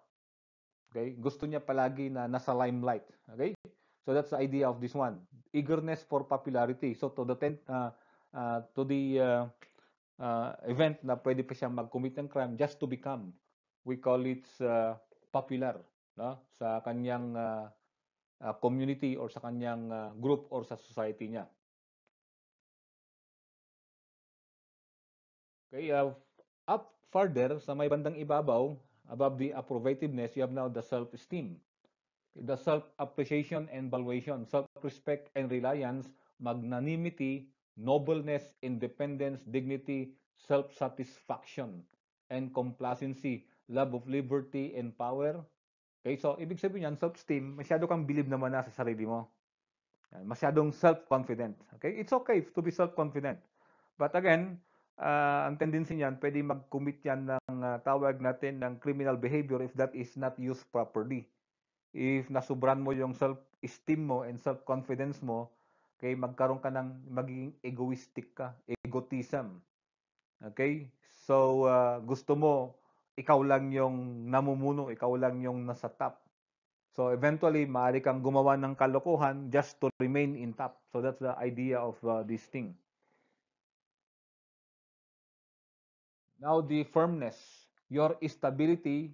Okay? Gusto niya palagi na nasa limelight. Okay? So that's the idea of this one. Eagerness for popularity. So to the event na pwede pa siyang mag-commit ng crime just to become, we call it popular, no? Sa kanyang community or sa kanyang group or sa society niya. Okay, up further sa may bandang ibabaw, above the approvativeness, you have now the self-esteem. The self-appreciation and valuation, self-respect and reliance, magnanimity, nobleness, independence, dignity, self-satisfaction, and complacency, love of liberty and power. Okay, so ibig sabihin yan, self-esteem, masyado kang believe naman na sa sarili mo. Masyadong self-confident. Okay, it's okay to be self-confident. But again, ang tendency niyan, pwede mag-commit yan ng tawag natin ng criminal behavior if that is not used properly. If nasubran mo yung self-esteem mo and self-confidence mo, okay, magkaroon ka ng magiging egoistic ka, egotism. Okay? So, gusto mo, ikaw lang yung namumuno, ikaw lang yung nasa top. So, eventually, maaari kang gumawa ng kalokohan just to remain in top. So, that's the idea of this thing. Now, the firmness, your stability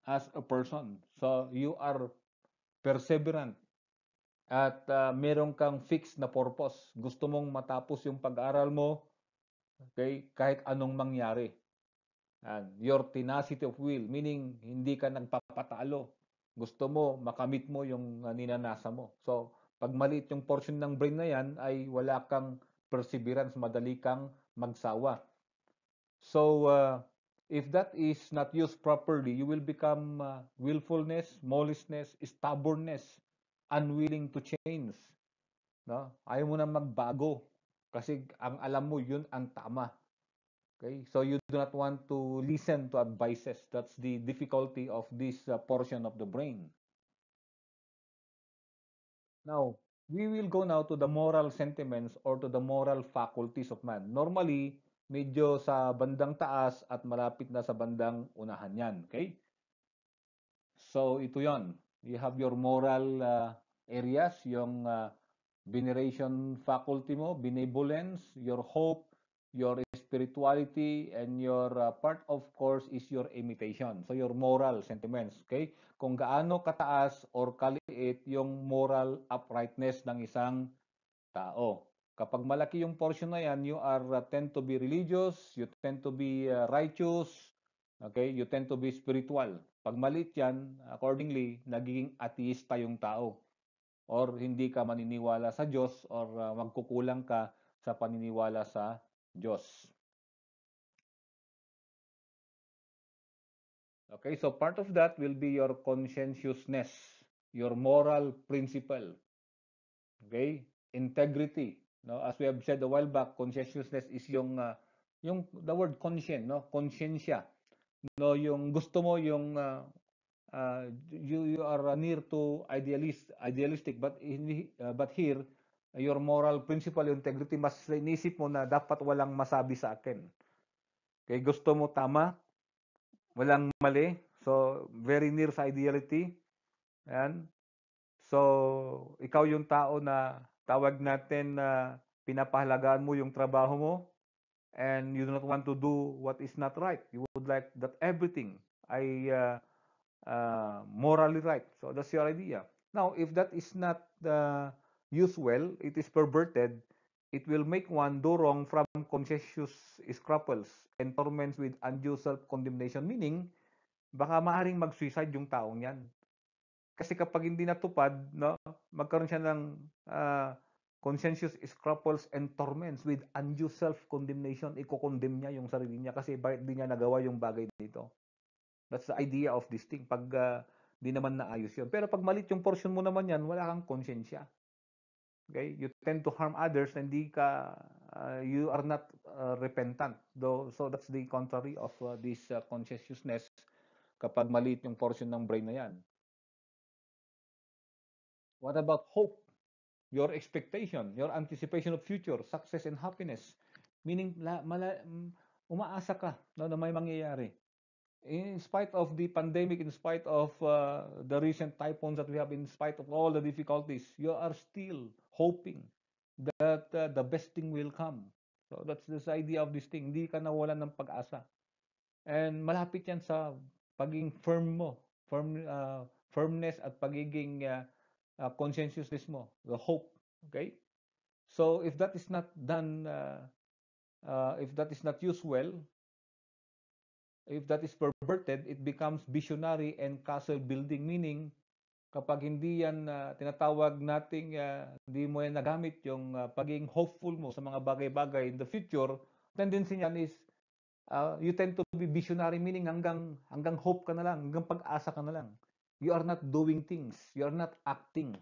as a person. So, you are perseverant, at meron kang fixed na purpose. Gusto mong matapos yung pag-aaral mo, okay, kahit anong mangyari. And your tenacity of will, meaning hindi ka nagpapatalo. Gusto mo, makamit mo yung ninanasa mo. So, pag maliit yung portion ng brain na yan, ay wala kang perseverance, madali kang magsawa. So, if that is not used properly, you will become willfulness, maliciousness, stubbornness, unwilling to change. No? Ayaw mo na magbago kasi ang alam mo yun ang tama. Okay? So you do not want to listen to advices. That's the difficulty of this portion of the brain. Now, we will go now to the moral sentiments or to the moral faculties of man. Normally, medyo sa bandang taas at malapit na sa bandang unahan yan. Okay? So, ito yon. You have your moral areas, yung veneration faculty mo, benevolence, your hope, your spirituality, and your part of course is your imitation. So, your moral sentiments. Okay? Kung gaano kataas or kaliit yung moral uprightness ng isang tao. Kapag malaki yung portion na yan, you are tend to be religious, you tend to be righteous, okay? You tend to be spiritual. Pag maliit yan, accordingly, nagiging ateista yung tao or hindi ka maniniwala sa Diyos or magkukulang ka sa paniniwala sa Diyos. Okay, so part of that will be your conscientiousness, your moral principle. Okay? Integrity. No? As we have said a while back, conscientiousness is yung the word conscient, no? Conscientia. No, yung gusto mo yung you are near to idealistic but here your moral principle, yung integrity, mas inisip mo na dapat walang masabi sa akin. Okay, gusto mo tama, walang mali. So very near sa ideality. Ayan. So, ikaw yung tao na tawag natin na pinapahalagaan mo yung trabaho mo and you do not want to do what is not right. You would like that everything ay morally right. So, that's your idea. Now, if that is not used well, it is perverted, it will make one do wrong from conscientious scruples and torments with undue self-condemnation. Meaning, baka maaring mag-suicide yung taong yan. Kasi kapag hindi natupad, no, magkaroon siya ng conscientious scruples and torments with undue self-condemnation. Iko-condemn niya yung sarili niya kasi bakit di niya nagawa yung bagay dito. That's the idea of this thing. Pag di naman naayos yun. Pero pag malit yung portion mo naman yan, wala kang konsensya. Okay? You tend to harm others, hindi ka, you are not repentant. So that's the contrary of this conscientiousness kapag maliit yung portion ng brain na yan. What about hope? Your expectation, your anticipation of future, success and happiness. Meaning, umaasa ka no, na may mangyayari. In spite of the pandemic, in spite of the recent typhoons that we have, in spite of all the difficulties, you are still hoping that the best thing will come. So that's this idea of this thing. Hindi ka nawalan ng pag-asa. And malapit yan sa pagiging firm mo, firmness at pagiging conscientiousness mo, the hope. Okay? So if that is not done, if that is not used well, if that is perverted, it becomes visionary and castle building. Meaning, kapag hindi yan tinatawag nating hindi mo yan nagamit yung pagiging hopeful mo sa mga bagay-bagay in the future, tendency niyan is you tend to be visionary, meaning hanggang hope ka na lang, hanggang pag-asa ka na lang. You are not doing things. You are not acting.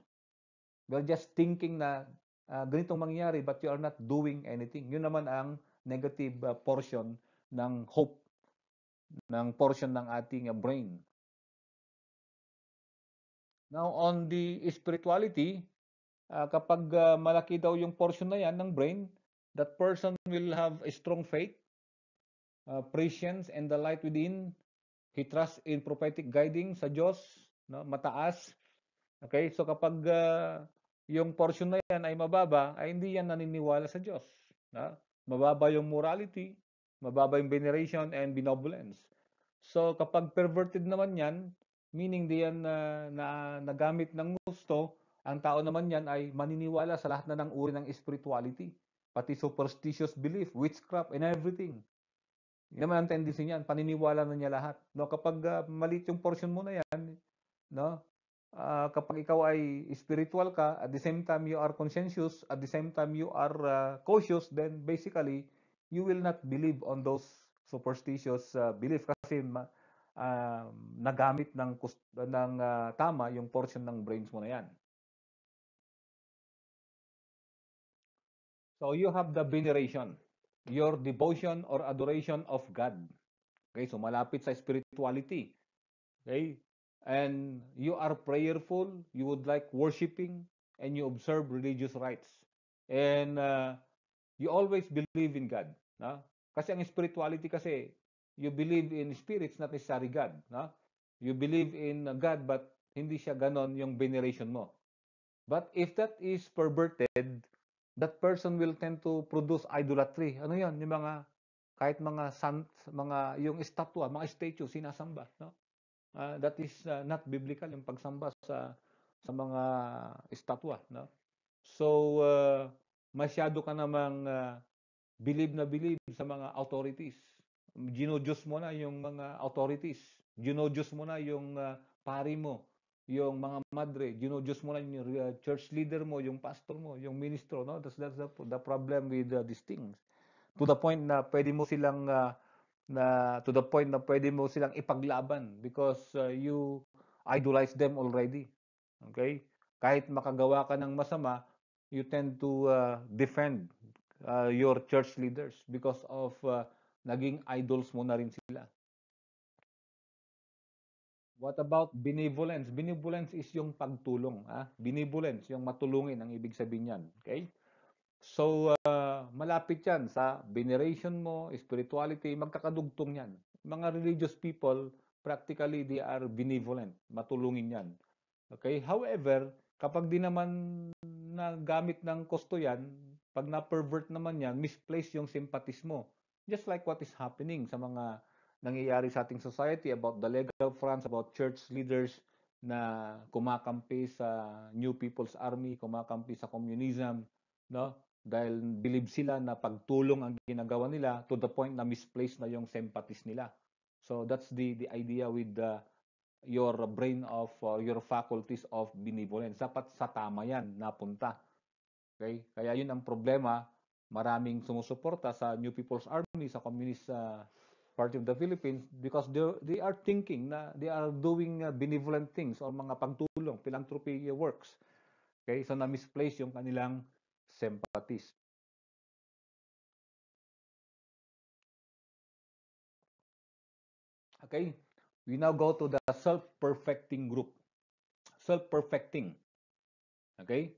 You are just thinking na ganitong mangyayari but you are not doing anything. Yun naman ang negative portion ng hope, ng portion ng ating brain. Now, on the spirituality, kapag malaki daw yung portion na yan ng brain, that person will have a strong faith, prescience, and the light within. He trusts in prophetic guiding sa Diyos, no? Mataas. Okay? So kapag yung portion na yan ay mababa, ay hindi yan naniniwala sa Diyos. No? Mababa yung morality, mababa yung veneration and benevolence. So kapag perverted naman yan, Meaning diyan nagamit ng gusto, ang tao naman yan ay maniniwala sa lahat na ng uri ng spirituality, pati superstitious belief, witchcraft, and everything. Yun naman ang tendency niyan, paniniwala na niya lahat. No, kapag maliit yung portion mo na yan, no? Kapag ikaw ay spiritual ka, at the same time you are conscientious, at the same time you are cautious, then basically you will not believe on those superstitious belief kasi nagamit ng tama yung portion ng brains mo na yan. So you have the veneration, your devotion or adoration of God. Okay, so malapit sa spirituality. Okay? And you are prayerful, you would like worshiping, and you observe religious rites. And you always believe in God. No? Kasi ang spirituality kasi, you believe in spirits, not necessarily God. No? You believe in God, but hindi siya ganon yung veneration mo. But if that is perverted, that person will tend to produce idolatry. Ano yan? Yung mga, kahit mga mga, yung estatwa, mga statue, sinasamba. No? That is not biblical yung pagsamba sa mga estatwa, no? So masyado ka namang believe sa mga authorities. Ginojus mo na yung mga authorities. Ginojus mo na yung pari mo, yung mga madre. Ginojus mo na yung church leader mo, yung pastor mo, yung ministro, no? That's the problem with these things. To the point na pwede mo silang to the point na pwede mo silang ipaglaban because you idolize them already. Okay? Kahit makagawa ka ng masama, you tend to defend your church leaders because of naging idols mo na rin sila. What about benevolence? Benevolence is yung pagtulong. Benevolence, yung matulungin ang ibig sabihin yan. Okay? So, malapit yan sa veneration mo, spirituality, magkakadugtong yan. Mga religious people, practically, they are benevolent. Matulungin yan. Okay? However, kapag di naman nagamit ng kosto yan, pag na-pervert naman yan, misplace yung sympathies mo. Just like what is happening sa mga nangyayari sa ating society about the legal fronts, about church leaders na kumakampi sa New People's Army, kumakampi sa communism, no? Dahil believe sila na pagtulong ang ginagawa nila to the point na misplaced na yung sympathies nila. So that's the idea with your brain of your faculties of benevolence. Dapat sa tama yan napunta. Okay? Kaya yun ang problema. Maraming sumusuporta sa New People's Army, sa Communist Party of the Philippines because they are thinking na they are doing benevolent things or mga pagtulong, philanthropy works. Okay? So na-misplace yung kanilang sympathies. Okay? We now go to the self-perfecting group. Self-perfecting. Okay?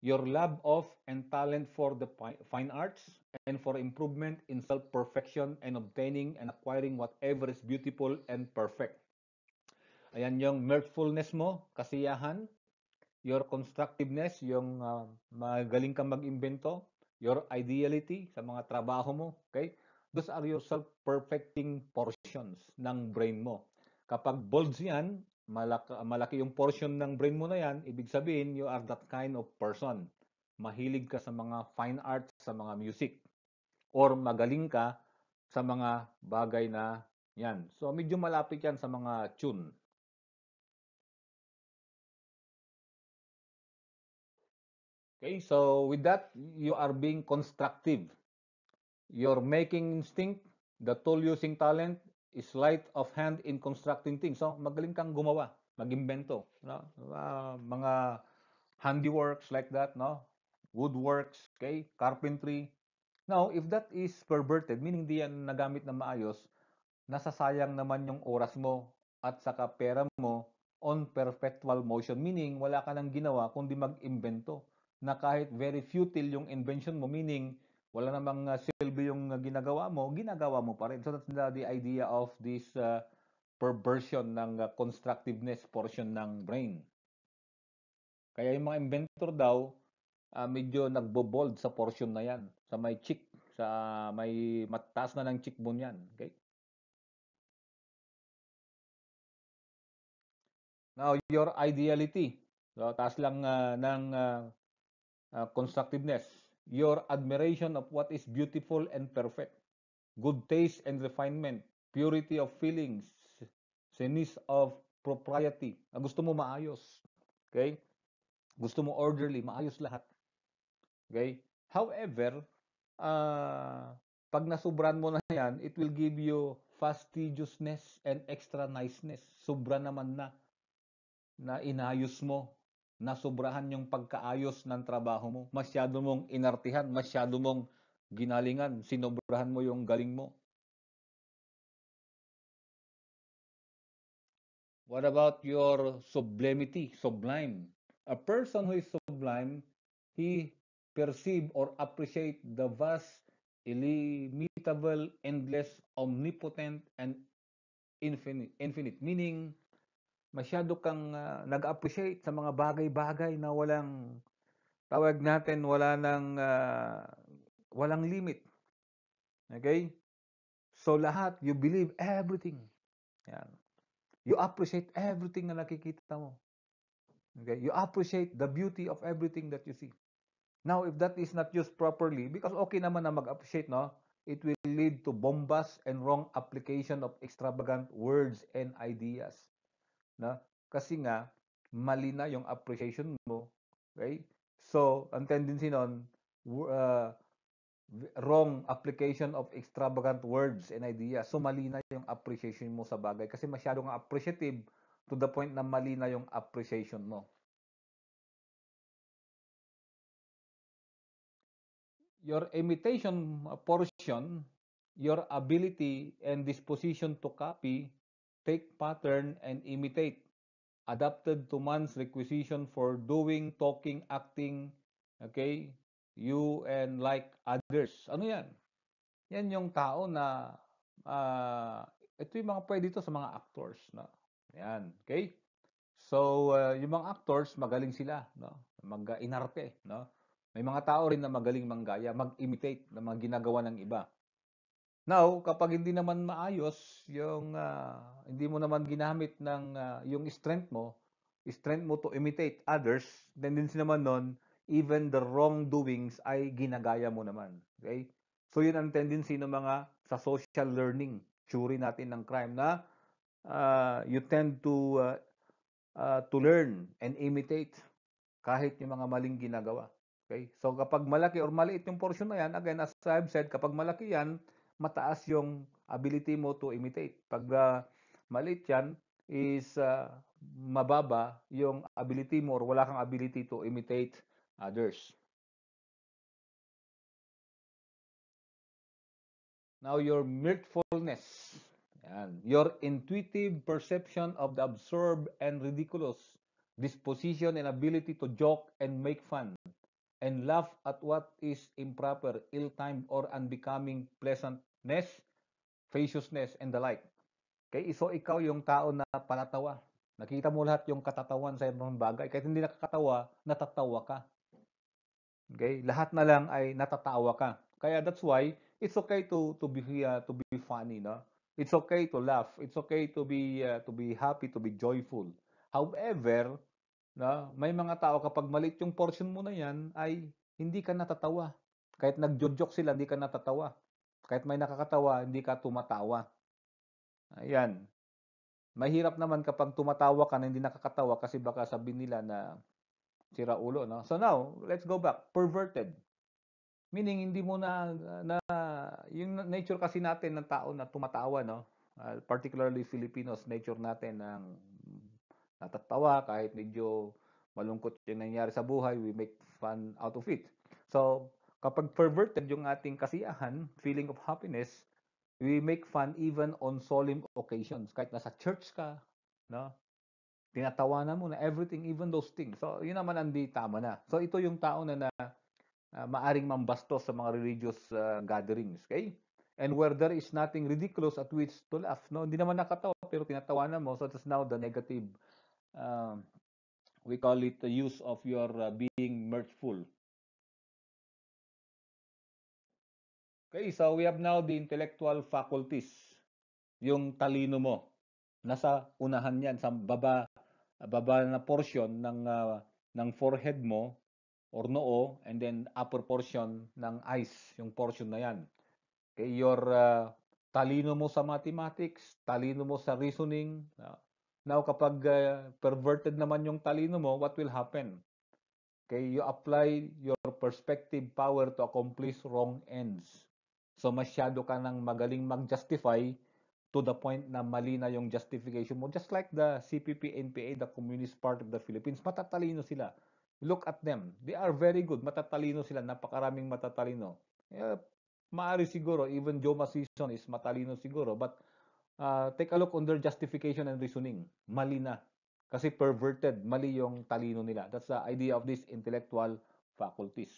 Your love of and talent for the fine arts and for improvement in self-perfection and obtaining and acquiring whatever is beautiful and perfect. Ayan yung mirthfulness mo, kasiyahan, your constructiveness, yung magaling kang mag-imbento, your ideality sa mga trabaho mo, okay? Those are your self-perfecting portions ng brain mo. Kapag bolds yan, malaki yung portion ng brain mo na yan, ibig sabihin, you are that kind of person. Mahilig ka sa mga fine arts, sa mga music, or magaling ka sa mga bagay na yan. So, medyo malapit yan sa mga tune. Okay, so with that, you are being constructive. Your making instinct, the tool using talent, is sleight of hand in constructing things. So, magaling kang gumawa, mag-imbento. No? Mga handiworks like that, no? Woodworks, okay? Carpentry. Now, if that is perverted, meaning di yan nagamit na maayos, nasasayang naman yung oras mo at saka pera mo on perpetual motion. Meaning, wala ka nang ginawa kundi mag-imbento na kahit very futile yung invention mo, meaning wala namang silbi yung ginagawa mo pa rin. So that's the idea of this perversion ng constructiveness portion ng brain. Kaya yung mga inventor daw, medyo nagbo-bold sa portion na yan, sa may cheek, sa may mataas na ng cheekbone yan. Okay? Now, your ideality. So, taas lang ng constructiveness. Your admiration of what is beautiful and perfect. Good taste and refinement. Purity of feelings. Sense of propriety. Gusto mo maayos. Okay? Gusto mo orderly, maayos lahat. Okay? However, pag nasubran mo na yan, it will give you fastidiousness and extra niceness. Sobra naman na inayos mo, nasobrahan yung pagkaayos ng trabaho mo. Masyado mong inartihan, masyado mong ginalingan, sinobrahan mo yung galing mo. What about your sublimity, sublime? A person who is sublime, he perceive or appreciate the vast, illimitable, endless, omnipotent, and infinite. Meaning, masyado kang nag-appreciate sa mga bagay-bagay na walang tawag natin walang limit. Okay? So lahat, you believe everything. Yan. You appreciate everything na nakikita mo. Okay? You appreciate the beauty of everything that you see. Now, if that is not used properly, because okay naman na mag-appreciate, no? It will lead to bombast and wrong application of extravagant words and ideas. No? Kasi nga, mali na yung appreciation mo. Okay? So, ang tendency nun, uh, wrong application of extravagant words and ideas. So, mali na yung appreciation mo sa bagay. Kasi masyadong appreciative to the point na mali na yung appreciation mo. Your imitation portion, your ability and disposition to copy, take pattern, and imitate, adapted to man's requisition for doing, talking, acting, okay, you and like others. Ano yan? Yan yung tao na, uh, ito yung mga pwede ito sa mga actors. No? Yan, okay? So, yung mga actors, magaling sila, no? Mag-inarte, no? May mga tao rin na magaling manggaya, mag-imitate ng mga ginagawa ng iba. Now, kapag hindi naman maayos, yung hindi mo naman ginamit ng yung strength mo to imitate others, tendency naman nun, even the wrongdoings ay ginagaya mo naman. Okay? So, yun ang tendency ng mga sa social learning, theory natin ng crime na you tend to learn and imitate kahit yung mga maling ginagawa. Okay? So kapag malaki or maliit yung portion na yan, again, as I've said, kapag malaki yan, mataas yung ability mo to imitate. Pag maliit yan, is mababa yung ability mo or wala kang ability to imitate others. Now, your mirthfulness. Yan. Your intuitive perception of the absurd and ridiculous, disposition and ability to joke and make fun, and laugh at what is improper, ill-timed, or unbecoming pleasantness, facetiousness, and the like. Okay? So, ikaw yung tao na palatawa. Nakita mo lahat yung katatawan sa ibang bagay. Kahit hindi nakakatawa, natatawa ka. Okay? Lahat na lang ay natatawa ka. Kaya that's why it's okay to be funny, no? It's okay to laugh. It's okay to be happy, to be joyful. However, no, may mga tao kapag malit yung portion mo na yan ay hindi ka natatawa. Kahit nagjo-joke sila, hindi ka natatawa. Kahit may nakakatawa, hindi ka tumatawa. Ayan. Mahirap naman kapag tumatawa ka na hindi nakakatawa kasi baka sabihin nila na sira ulo, no? So now, let's go back. Perverted. Meaning hindi mo na yung nature kasi natin ng tao na tumatawa, no? Particularly Filipinos, nature natin ng natatawa kahit medyo malungkot yung nangyari sa buhay, we make fun out of it. So, kapag perverted yung ating kasiyahan, feeling of happiness, we make fun even on solemn occasions. Kahit nasa church ka, no? Tinatawanan mo na everything, even those things. So, yun naman ang di tama na. So, ito yung tao na maaring mambastos sa mga religious gatherings, okay? And where there is nothing ridiculous at which to laugh, no? Hindi naman nakatawa, pero tinatawanan mo. So, that's now the negative, um, we call it the use of your being mirthful. Okay, so we have now the intellectual faculties. Yung talino mo. Nasa unahan yan, sa baba, baba na portion ng forehead mo or noo, and then upper portion ng eyes, yung portion na yan. Okay, your talino mo sa mathematics, talino mo sa reasoning. Now, kapag perverted naman yung talino mo, what will happen? Okay, you apply your perspective power to accomplish wrong ends. So masyado ka nang magaling mag-justify to the point na mali na yung justification mo. Just like the CPP-NPA, the Communist Party of the Philippines, matatalino sila. Look at them. They are very good. Matatalino sila. Napakaraming matatalino. Maari siguro, even Joe Masison is matalino siguro. But take a look on their justification and reasoning. Mali na. Kasi perverted. Mali yung talino nila. That's the idea of these intellectual faculties.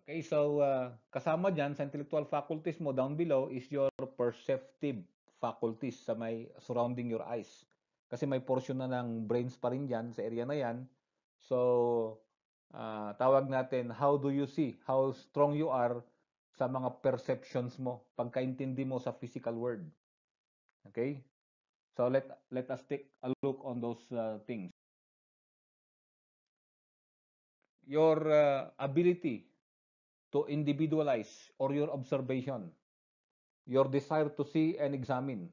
Okay, so kasama dyan sa intellectual faculties mo down below is your perceptive faculties sa may surrounding your eyes. Kasi may portion na ng brains pa rin dyan sa area na yan. So, tawag natin, how do you see? How strong you are sa mga perceptions mo, pagkaintindi mo sa physical world. Okay? So, let us take a look on those things. Your ability to individualize or your observation, your desire to see and examine,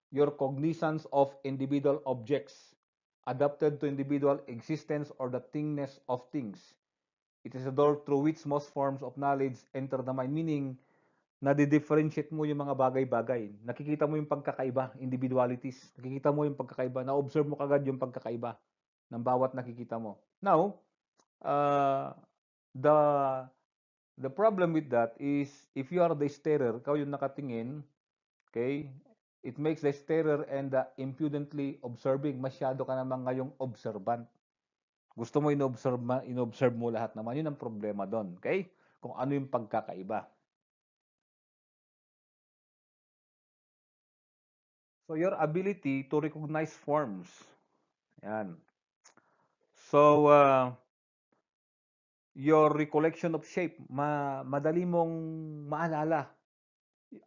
your cognizance of individual objects adapted to individual existence or the thingness of things. It is a door through which most forms of knowledge enter the mind, meaning nadi-differentiate mo yung mga bagay-bagay. Nakikita mo yung pagkakaiba, individualities. Nakikita mo yung pagkakaiba, na-observe mo kagad yung pagkakaiba ng bawat nakikita mo. Now, uh, the the problem with that is if you are the starer, ikaw yung nakatingin, okay, it makes the starer and the impudently observing, masyado ka naman ngayong observant. Gusto mo inobserve mo lahat naman. Yun ang problema doon. Okay? Kung ano yung pagkakaiba. So, your ability to recognize forms. Yan. So, your recollection of shape. Madali mong maalala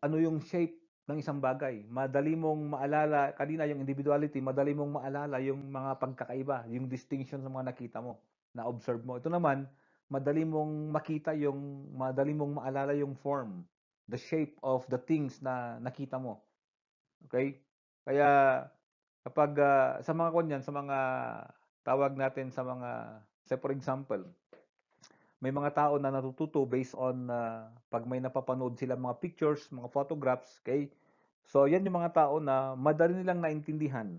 ano yung shape ng isang bagay. Madali mong maalala, kanina yung individuality, madali mong maalala yung mga pagkakaiba, yung distinction sa mga nakita mo, na-observe mo. Ito naman, madali mong makita madali mong maalala yung form, the shape of the things na nakita mo. Okay? Kaya, kapag sa mga kunyan, sa mga tawag natin sa mga, say for example, may mga tao na natututo based on pag may napapanood sila mga pictures, mga photographs, okay? So, yan yung mga tao na madali nilang naintindihan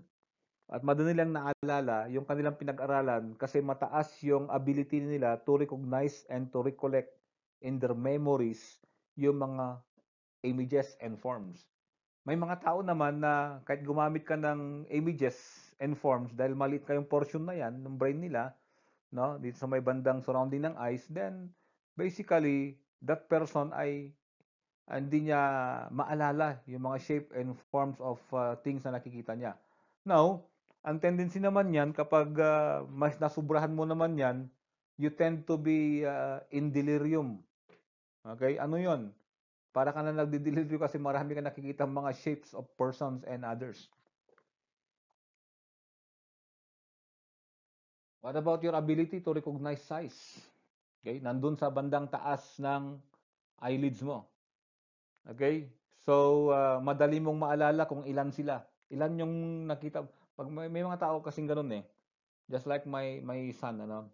at madali nilang naalala yung kanilang pinag-aralan kasi mataas yung ability nila to recognize and to recollect in their memories yung mga images and forms. May mga tao naman na kahit gumamit ka ng images and forms dahil maliit kayong portion na yan ng brain nila, no, dito sa may bandang surrounding ng eyes, then basically that person ay hindi niya maalala yung mga shape and forms of things na nakikita niya. Now, ang tendency naman yan kapag mas nasubrahan mo naman yan, you tend to be in delirium. Okay? Ano yon? Para ka na nagdi-delirium kasi marami ka nakikita mga shapes of persons and others. What about your ability to recognize size? Okay? Nandun sa bandang taas ng eyelids mo. Okay? So, madali mong maalala kung ilan sila. Ilan yung nakita. Pag may mga tao kasing ganun eh. Just like my son, ano,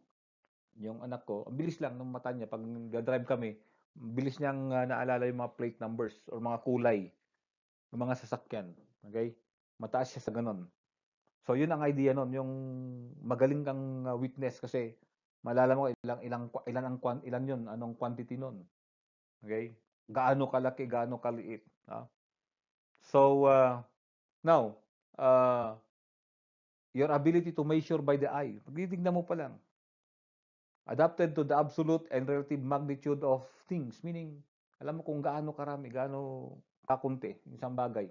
yung anak ko, ang bilis lang ng mata niya. Pag drive kami, bilis niyang naalala yung mga plate numbers or mga kulay ng mga sasakyan. Okay? Mataas siya sa ganun. So, yun ang idea nun. Yung magaling kang witness kasi malala mo ilan yun, anong quantity nun. Okay? Gaano kalaki, gaano kaliit. So, now, uh, your ability to measure by the eye. Pagtitignan mo pa lang. Adapted to the absolute and relative magnitude of things. Meaning, alam mo kung gaano karami, gaano kakunti, isang bagay.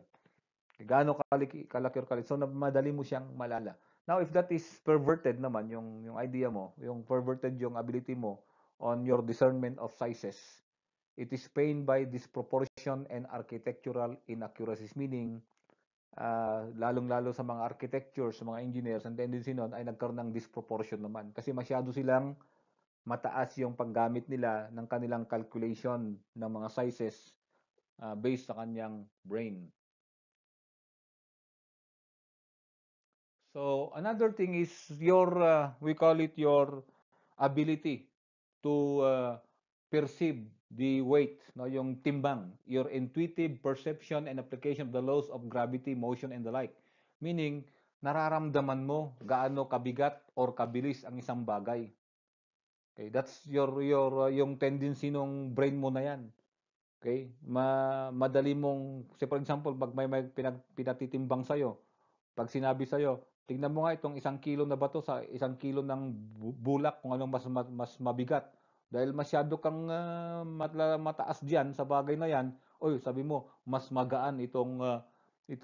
Gaano kalaki or kalit. So, madali mo siyang malala. Now, if that is perverted naman, yung idea mo, yung perverted yung ability mo on your discernment of sizes, It is pained by disproportion and architectural inaccuracies, meaning lalong-lalo sa mga architectures, sa mga engineers, ang tendency nun ay nagkaroon ng disproportion naman. Kasi masyado silang mataas yung paggamit nila ng kanilang calculation ng mga sizes based sa kanyang brain. So another thing is your, we call it your ability to perceive the weight, no, yung timbang, your intuitive perception and application of the laws of gravity, motion, and the like. Meaning, nararamdaman mo gaano kabigat or kabilis ang isang bagay. Okay, that's yung tendency ng brain mo na yan. Okay? Madali mong, say for example, pag may pinatitimbang sa'yo, pag sinabi sa'yo, tingnan mo nga itong 1 kilo na bato sa 1 kilo ng bulak, kung anong mas mabigat. Dahil masyado kang mataas diyan sa bagay na yan, oy, sabi mo, mas magaan itong 1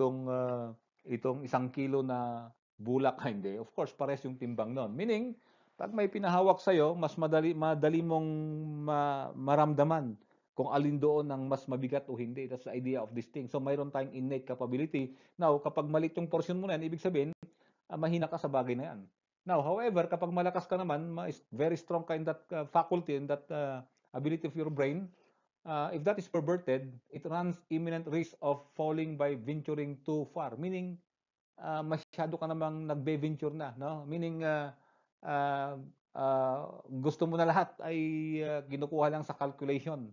kilo na bulak. Hindi. Of course, pares yung timbang nun. Meaning, pag may pinahawak sa'yo, mas madali mong maramdaman kung alin doon ang mas mabigat o hindi. That's the idea of this thing. So, mayroon tayong innate capability. Now, kapag malit yung portion mo na yan, ibig sabihin, mahina ka sa bagay na yan. Now, however, kapag malakas ka naman, very strong ka in that faculty, in that ability of your brain, if that is perverted, it runs imminent risk of falling by venturing too far. Meaning, masyado ka namang nagbe-venture na. No? Meaning, gusto mo na lahat ay kinukuha lang sa calculation.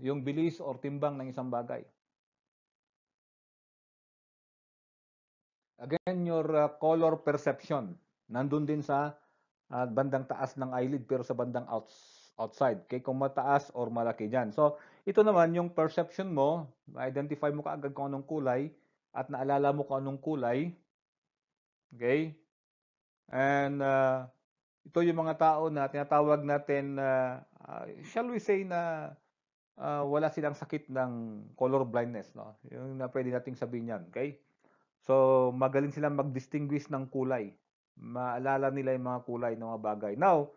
Yung bilis or timbang ng isang bagay. Again, your color perception. Nandun din sa bandang taas ng eyelid pero sa bandang outside. Okay, kung mataas or malaki dyan. So, ito naman yung perception mo, identify mo kaagad kung anong kulay at naalala mo kung anong kulay. Okay? And ito yung mga tao na tinatawag natin, shall we say na wala silang sakit ng color blindness, no? Yung na pwede nating sabihin yan, okay? So, magaling silang mag-distinguish ng kulay. Maalala nila yung mga kulay ng mga bagay. Now,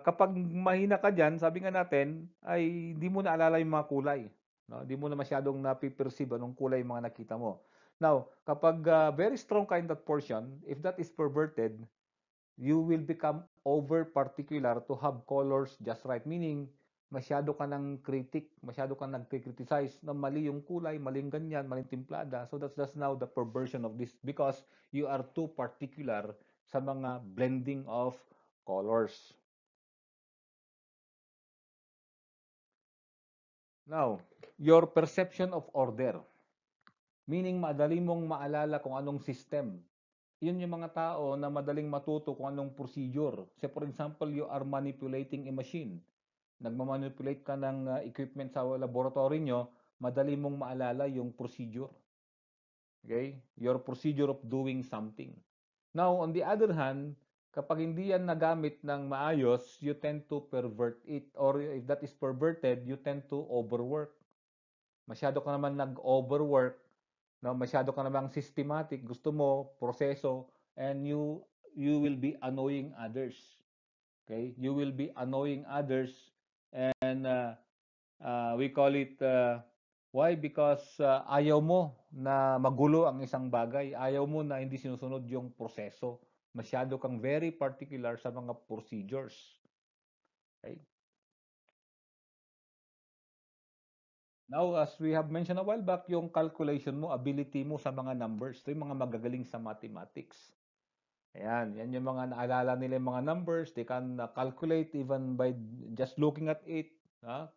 kapag mahina ka dyan, sabi nga natin, ay hindi mo naalala yung mga kulay. No? Hindi mo na masyadong napiperceive anong kulay yung mga nakita mo. Now, kapag very strong ka in that portion, if that is perverted, you will become over particular to have colors just right. Meaning, masyado ka ng critic, masyado ka nag-criticize na mali yung kulay, maling ganyan, maling timplada. So that's now the perversion of this because you are too particular sa mga blending of colors. Now, your perception of order. Meaning, madali mong maalala kung anong system. Yun yung mga tao na madaling matuto kung anong procedure. Say for example, you are manipulating a machine. Nagmamanipulate ka ng equipment sa laboratory nyo, madali mong maalala yung procedure. Okay? Your procedure of doing something. Now, on the other hand, kapag hindi yan nagamit ng maayos, you tend to pervert it. Or if that is perverted, you tend to overwork. Masyado ka naman nag-overwork, no? Masyado ka namang systematic, gusto mo, proseso, and you will be annoying others. Okay? You will be annoying others and we call it why? Because ayaw mo na magulo ang isang bagay. Ayaw mo na hindi sinusunod yung proseso. Masyado kang very particular sa mga procedures. Okay? Now, as we have mentioned a while back, yung calculation mo, ability mo sa mga numbers. Ito yung mga magagaling sa mathematics. Ayan, yan yung mga naalala nila yung mga numbers. They can calculate even by just looking at it. Ha?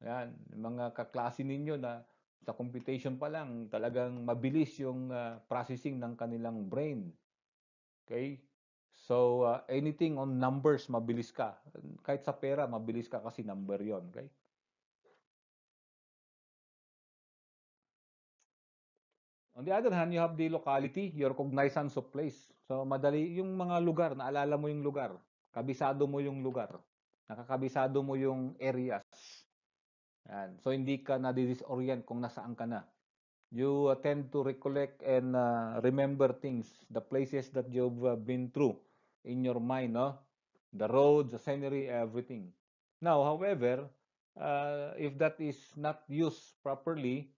Ayan, yung mga kaklase ninyo na sa computation pa lang, talagang mabilis yung processing ng kanilang brain. Okay? So, anything on numbers, mabilis ka. Kahit sa pera, mabilis ka kasi number yon. Okay? On the other hand, you have the locality, your cognizance of place. So, madali yung mga lugar, naalala mo yung lugar. Kabisado mo yung lugar. Nakakabisado mo yung areas. Yan. So, hindi ka na-disorient kung nasaan ka na. You tend to recollect and remember things, the places that you've been through in your mind, no? The roads, the scenery, everything. Now, however, If that is not used properly,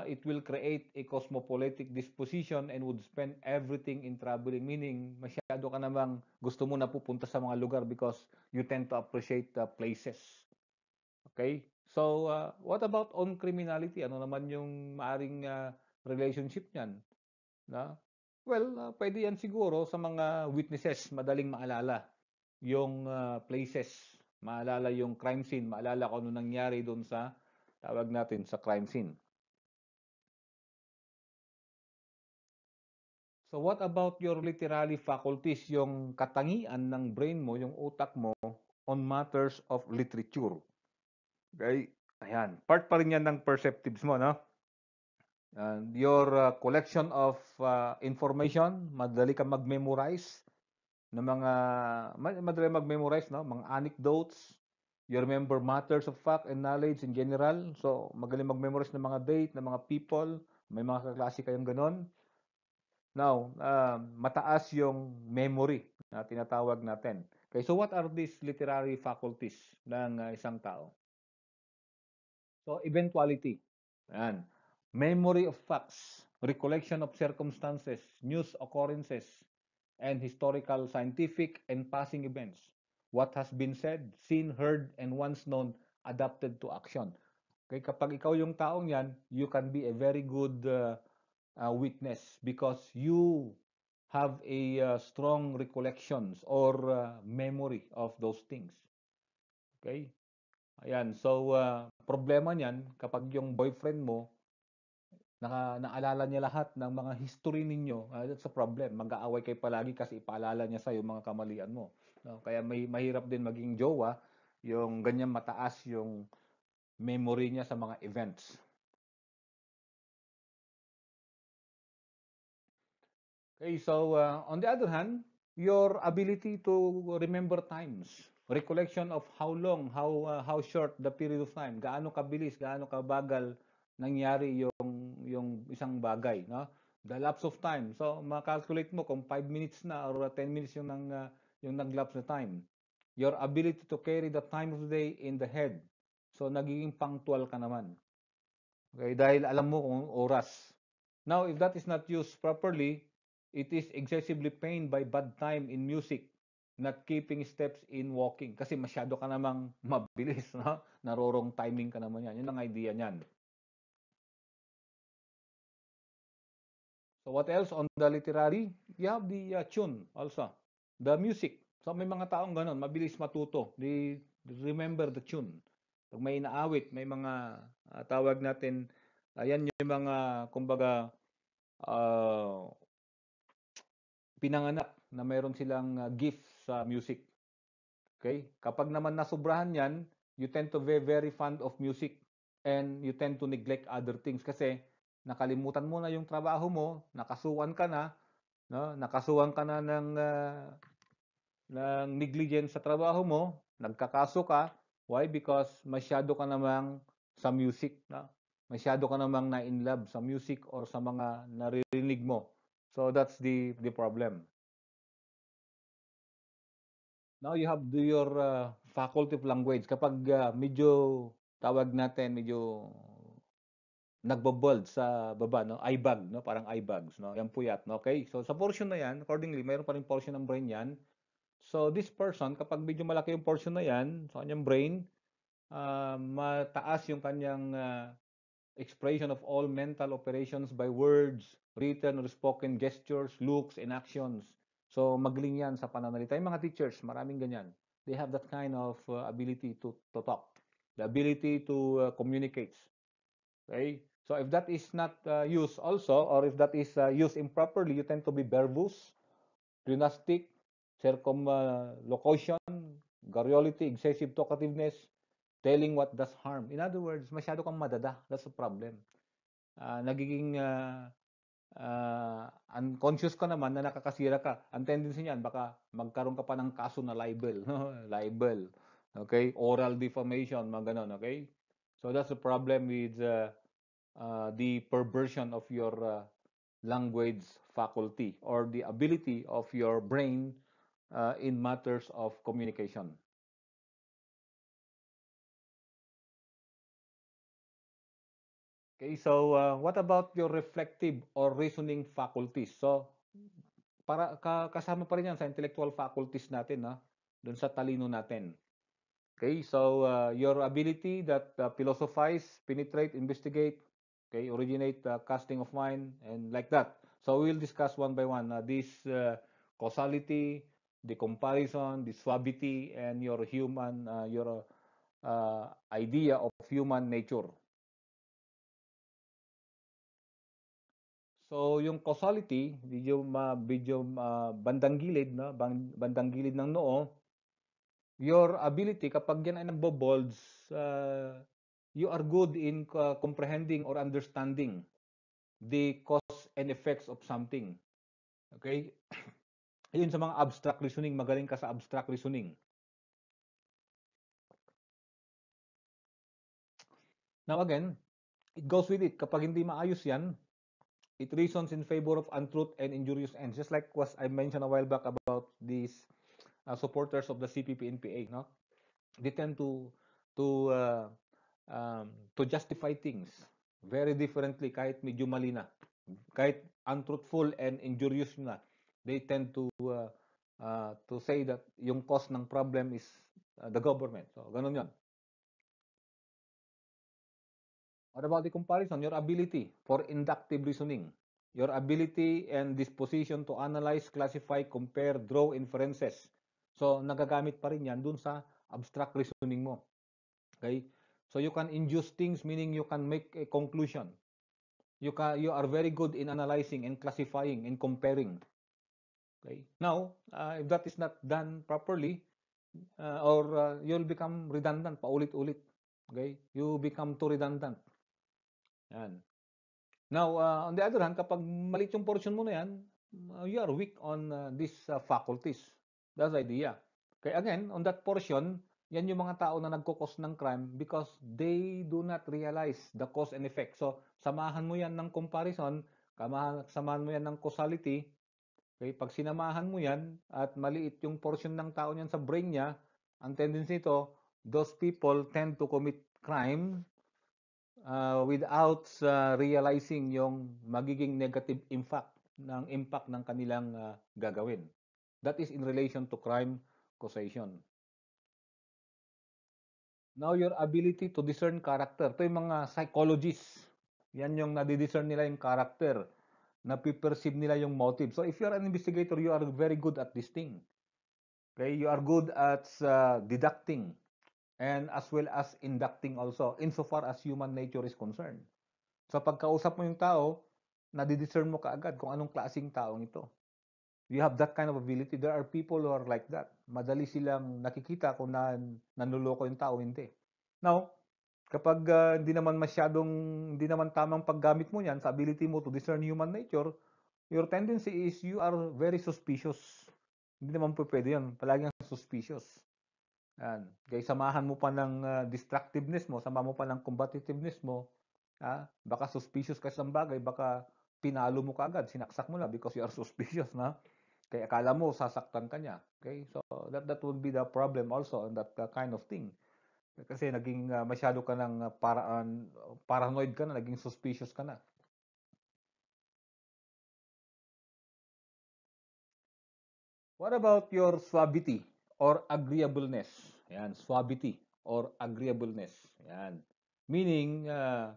it will create a cosmopolitic disposition and would spend everything in traveling. Meaning, masyado ka namang gusto mo na pupunta sa mga lugar because you tend to appreciate the places. Okay? So, what about on criminality? Ano naman yung maaring relationship niyan? Na? Well, pwede yan siguro sa mga witnesses, madaling maalala yung places, maalala yung crime scene, maalala kung ano nangyari doon sa tawag natin sa crime scene. So what about your literary faculties, yung katangian ng brain mo, yung utak mo on matters of literature? Okay? Ayan. Part pa rin yan ng perceptives mo, no? And your collection of information, madali ka mag-memorize ng mga, madali mag-memorize, no? Mga anecdotes. You remember matters of fact and knowledge in general. So, magaling mag-memorize ng mga date, ng mga people. May mga kaklase kayong ganon. Now, mataas yung memory na tinatawag natin. Okay, so what are these literary faculties ng isang tao? So, eventuality. Ayan. Memory of facts, recollection of circumstances, news occurrences, and historical, scientific, and passing events. What has been said, seen, heard, and once known, adapted to action. Okay, kapag ikaw yung taong yan, you can be a very good witness because you have a strong recollections or memory of those things. Okay? Ayan. So, problema niyan, kapag yung boyfriend mo, naalala niya lahat ng mga history ninyo, that's a problem. Mag-aaway kayo palagi kasi ipaalala niya sa yung mga kamalian mo. No? Kaya mahirap din maging jowa yung ganyan mataas yung memory niya sa mga events. Okay, so on the other hand, your ability to remember times, recollection of how long, how short the period of time, gaano kabilis, gaano kabagal nangyari yung isang bagay, no? The lapse of time. So, ma-calculate mo kung 5 minutes na or 10 minutes yung nag-lapse na time. Your ability to carry the time of the day in the head. So, nagiging punctual ka naman. Okay, dahil alam mo kung oras. Now, if that is not used properly, it is excessively pained by bad time in music, not keeping steps in walking. Kasi masyado ka namang mabilis, no? Narorong timing ka naman yan. Yun ang idea niyan. So what else on the literary? You have the tune also. The music. So may mga taong ganon, mabilis matuto. They remember the tune. Pag may inaawit, may mga tawag natin, ayan yung mga, kumbaga, uh, pinanganak na mayroon silang gift sa music. Okay? Kapag naman nasubrahan yan, you tend to be very fond of music and you tend to neglect other things kasi nakalimutan mo na yung trabaho mo, nakasuhan ka na, no? Nakasuhan ka na ng negligence sa trabaho mo, nagkakaso ka. Why? Because masyado ka namang sa music, no? Masyado ka namang na in love sa music or sa mga naririnig mo. So that's the problem. Now you have your faculty of language. Kapag medyo tawag natin, medyo nagbo-bold sa baba, no? Eye bag, no? Parang eye bags, no? Yan puyat, no? Okay? So sa portion na yan, accordingly, mayroon pa rin portion ng brain yan. So this person, kapag medyo malaki yung portion na yan sa kanyang brain, mataas yung kanyang expression of all mental operations by words, written or spoken gestures, looks, and actions. So, magaling yan sa pananalita. Yung mga teachers, maraming ganyan. They have that kind of ability to talk. The ability to communicate. Okay? So, if that is not used also, or if that is used improperly, you tend to be verbose, gymnastic, circumlocution, garrulity, excessive talkativeness, telling what does harm. In other words, masyado kang madada. That's a problem. Nagiging unconscious ka naman na nakakasira ka. Ang tendency niyan, baka magkaroon ka pa ng kaso na libel. Libel. Okay? Oral defamation, mga ganon. Okay? So that's the problem with the perversion of your language faculty or the ability of your brain in matters of communication. Okay, so what about your reflective or reasoning faculties? So, kasama pa rin yan sa intellectual faculties natin, no? Doon sa talino natin. Okay, so your ability that philosophize, penetrate, investigate, okay, originate, casting of mind, and like that. So we'll discuss one by one this causality, the comparison, the suavity, and your idea of human nature. So yung causality, bandang gilid, no? Bandang gilid ng noo, your ability kapag yan ay nagbo-bulge, you are good in comprehending or understanding the cause and effects of something. Okay? Yun sa mga abstract reasoning, magaling ka sa abstract reasoning. Now again, it goes with it. Kapag hindi maayos yan, it reasons in favor of untruth and injurious ends. Just like was I mentioned a while back about these supporters of the CPP-NPA, no? They tend to uh, to justify things very differently kahit medyo mali na. Kahit untruthful and injurious na, they tend to say that yung cause ng problem is the government. So, ganun yun. What about the comparison? Your ability for inductive reasoning. Your ability and disposition to analyze, classify, compare, draw inferences. So, nagagamit pa rin yan dun sa abstract reasoning mo. Okay? So, you can induce things, meaning you can make a conclusion. You are very good in analyzing and classifying and comparing. Okay? Now, if that is not done properly, or you'll become redundant, paulit-ulit. Okay? You become too redundant. Yan. Now, on the other hand, kapag malit yung portion mo na yan, you are weak on these faculties. That's the idea. Okay, again, on that portion, yan yung mga tao na nagkukos ng crime because they do not realize the cause and effect. So, samahan mo yan ng comparison, samahan mo yan ng causality. Okay, pag sinamahan mo yan at maliit yung portion ng tao niyan sa brain niya, ang tendency nito, those people tend to commit crime without realizing yung magiging negative impact ng kanilang gagawin. That is in relation to crime causation. Now, your ability to discern character. Ito yung mga psychologists. Yan yung nadidiscern nila yung character. Napiperceive nila yung motive. So, if you are an investigator, you are very good at this thing. Okay? You are good at deducting and as well as inducting also insofar as human nature is concerned. So, pagkausap mo yung tao, nadidiscern mo kaagad kung anong klaseng taong ito. You have that kind of ability. There are people who are like that. Madali silang nakikita kung nanluloko yung tao, hindi. Now, kapag hindi naman tamang paggamit mo yan sa ability mo to discern human nature, your tendency is you are very suspicious. Hindi naman po pwede yun. Palaging suspicious. Yan. Kaya samahan mo pa ng destructiveness mo, samahan mo pa ng combativeness mo, baka suspicious ka sa bagay, baka pinalo mo kaagad, sinaksak mo na because you are suspicious na. Kaya akala mo sasaktan ka niya. Okay? So that would be the problem also on that kind of thing. Kasi naging masyado ka ng paranoid ka na, naging suspicious ka na. What about your suavity or agreeableness? Yan, suavity or agreeableness. Yan. Meaning, uh,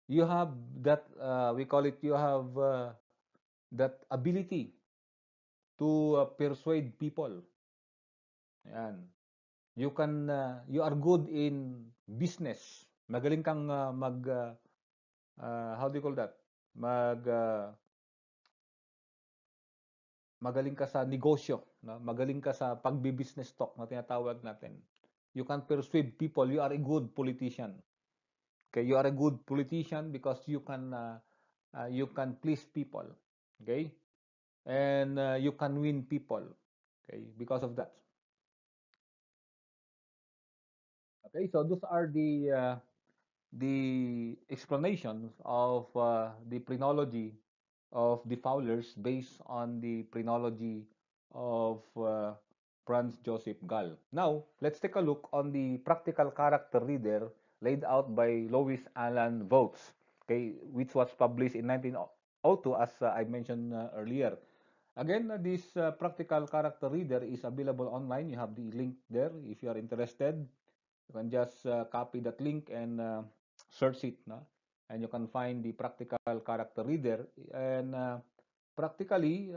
you have that, we call it, you have that ability to persuade people. Yan. You are good in business. Magaling kang how do you call that? Magaling ka sa negosyo, no? Magaling ka sa pagbi-business talk na tinatawag natin. You can persuade people. You are a good politician. Okay, you are a good politician because you can please people. Okay, and you can win people. Okay, because of that. Okay, so those are the explanations of the phrenology of the Fowlers based on the phrenology of Franz Joseph Gall. Now, let's take a look on the practical character reader laid out by Louis Allen Votes, okay, which was published in 1902, as I mentioned earlier. Again, this practical character reader is available online. You have the link there if you are interested. You can just copy that link and search it, no? And you can find the practical character reader. And practically,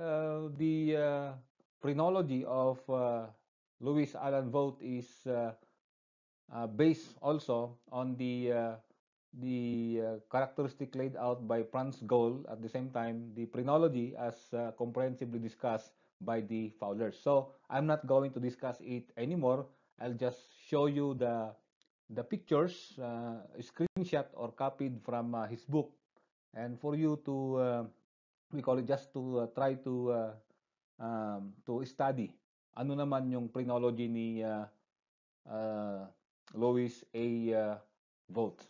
the phrenology of Louis Allen Vogt is based also on the characteristic laid out by Franz Goll. At the same time, the phrenology as comprehensively discussed by the Fowlers. So I'm not going to discuss it anymore. I'll just show you the pictures, screenshot or copied from his book, and for you to we call it just to try to study ano naman yung phrenology ni uh, Louis A. Vogt.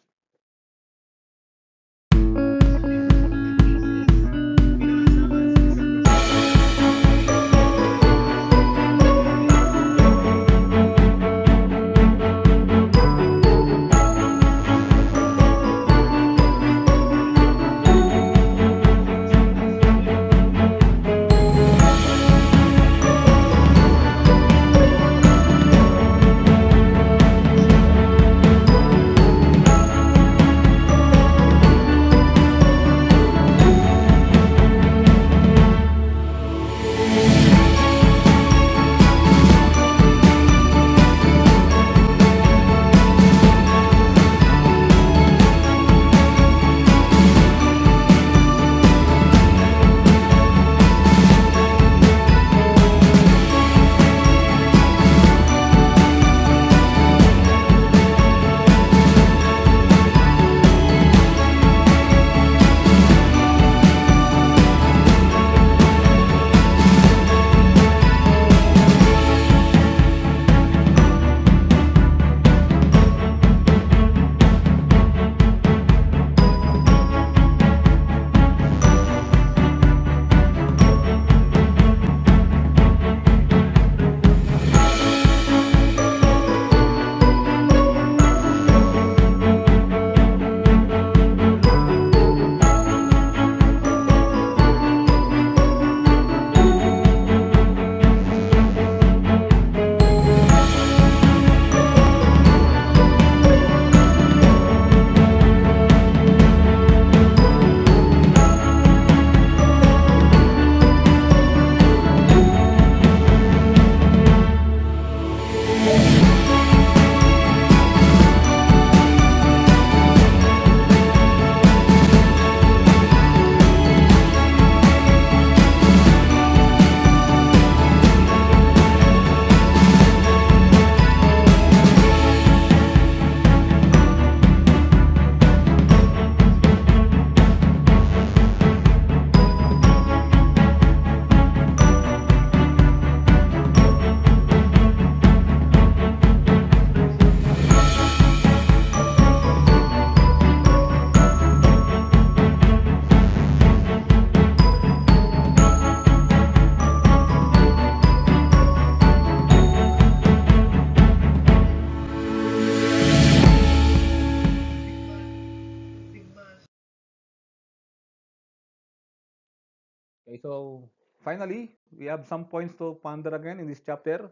Okay, so finally, we have some points to ponder again in this chapter.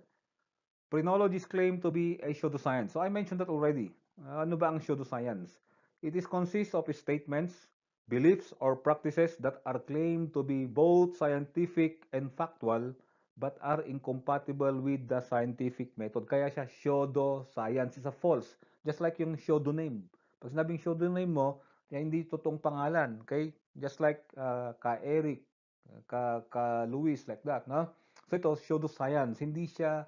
Phrenology is claimed to be a pseudoscience. So I mentioned that already. Ano ba ang pseudoscience? It is consists of statements, beliefs, or practices that are claimed to be both scientific and factual but are incompatible with the scientific method. Kaya siya pseudoscience is a false. Just like yung pseudonym. Pag sinabing pseudonym mo, yan hindi totoong pangalan. Okay? Just like ka Eric, ka Luis, like that. No? So ito, pseudoscience. Hindi siya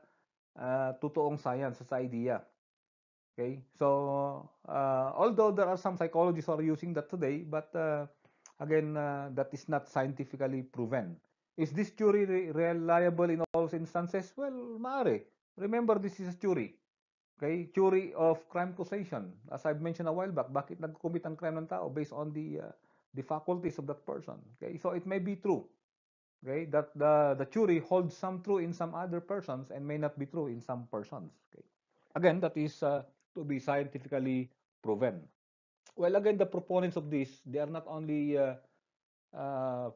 totoong science sa idea. Okay? So, although there are some psychologists who are using that today, but again, that is not scientifically proven. Is this theory reliable in all instances? Well, maaari. Remember, this is a theory. Okay? Theory of crime causation. As I've mentioned a while back, bakit nag-commit ang crime ng tao? Based on the faculties of that person. Okay? So, it may be true. Okay, that the theory holds some true in some other persons and may not be true in some persons. Okay, again, that is to be scientifically proven. Well, again, the proponents of this, they are not only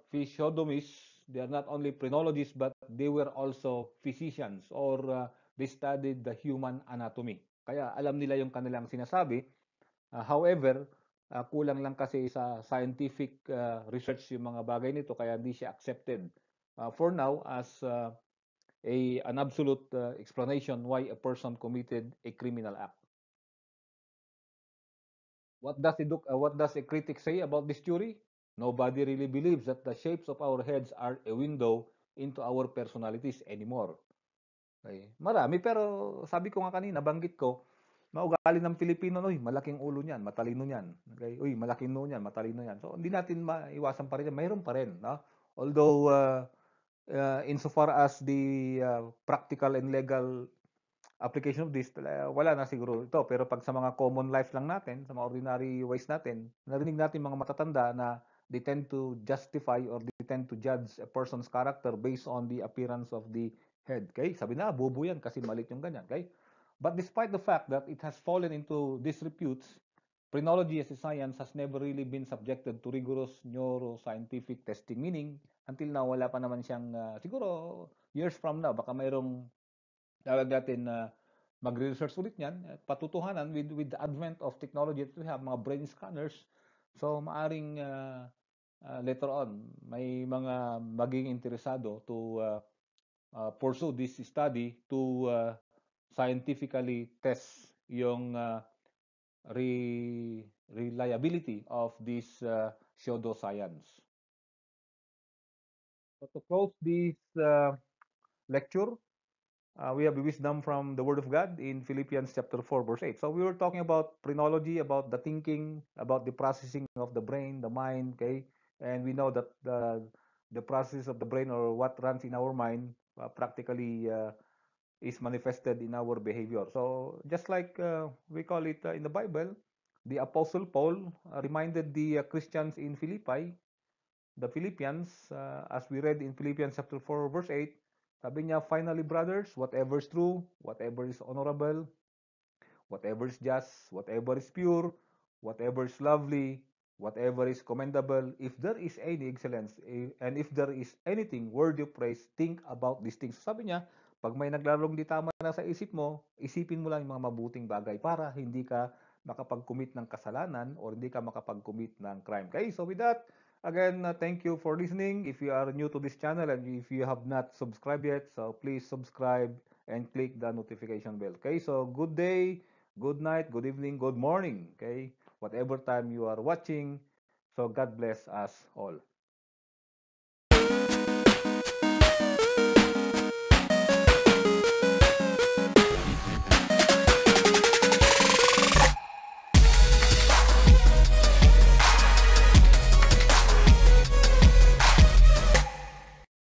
physiognomists, they are not only phrenologists, but they were also physicians or they studied the human anatomy. Kaya alam nila yung kanilang sinasabi. However, kulang lang kasi sa scientific research yung mga bagay nito kaya hindi siya accepted for now as an absolute explanation why a person committed a criminal act. What does a critic say about this theory? Nobody really believes that the shapes of our heads are a window into our personalities anymore. Okay. Marami pero sabi ko nga kanina, banggit ko, maugali ng Pilipino, uy, malaking ulo niyan, matalino niyan. Okay? Uy, malaking noo niyan, matalino niyan. So hindi natin maiwasan pa rin yan. Mayroon pa rin, no? Although insofar as the practical and legal application of this, wala na siguro ito. Pero pag sa mga common life lang natin, sa mga ordinary ways natin, narinig natin mga matatanda na they tend to justify or they tend to judge a person's character based on the appearance of the head. Okay? Sabi na, bobo yan kasi malit yung ganyan. Okay? But despite the fact that it has fallen into disreputes, phrenology as a science has never really been subjected to rigorous neuroscientific testing. Meaning, until now, wala pa naman siyang, siguro, years from now, baka mayroong tawag natin na magre-research ulit niyan at patutuhanan with the advent of technology that we have, mga brain scanners. So, maaring later on, may mga maging interesado to pursue this study to scientifically test yung reliability of this pseudoscience. So to close this lecture, we have wisdom from the Word of God in Philippians chapter 4, verse 8. So we were talking about phrenology, about the thinking, about the processing of the brain, the mind, okay? And we know that the process of the brain or what runs in our mind practically is manifested in our behavior. So just like we call it in the Bible, the Apostle Paul reminded the Christians in Philippi, the Philippians, as we read in Philippians chapter 4, verse 8, sabi niya, finally, brothers, whatever is true, whatever is honorable, whatever is just, whatever is pure, whatever is lovely, whatever is commendable, if there is any excellence, and if there is anything worthy of praise, think about these things. So sabi niya, pag may naglarong di tama na sa isip mo, isipin mo lang yung mga mabuting bagay para hindi ka makapag-commit ng kasalanan or hindi ka makapag-commit ng crime. Okay, so with that, again, thank you for listening. If you are new to this channel and if you have not subscribed yet, so please subscribe and click the notification bell. Okay, so good day, good night, good evening, good morning, okay? Whatever time you are watching. So God bless us all.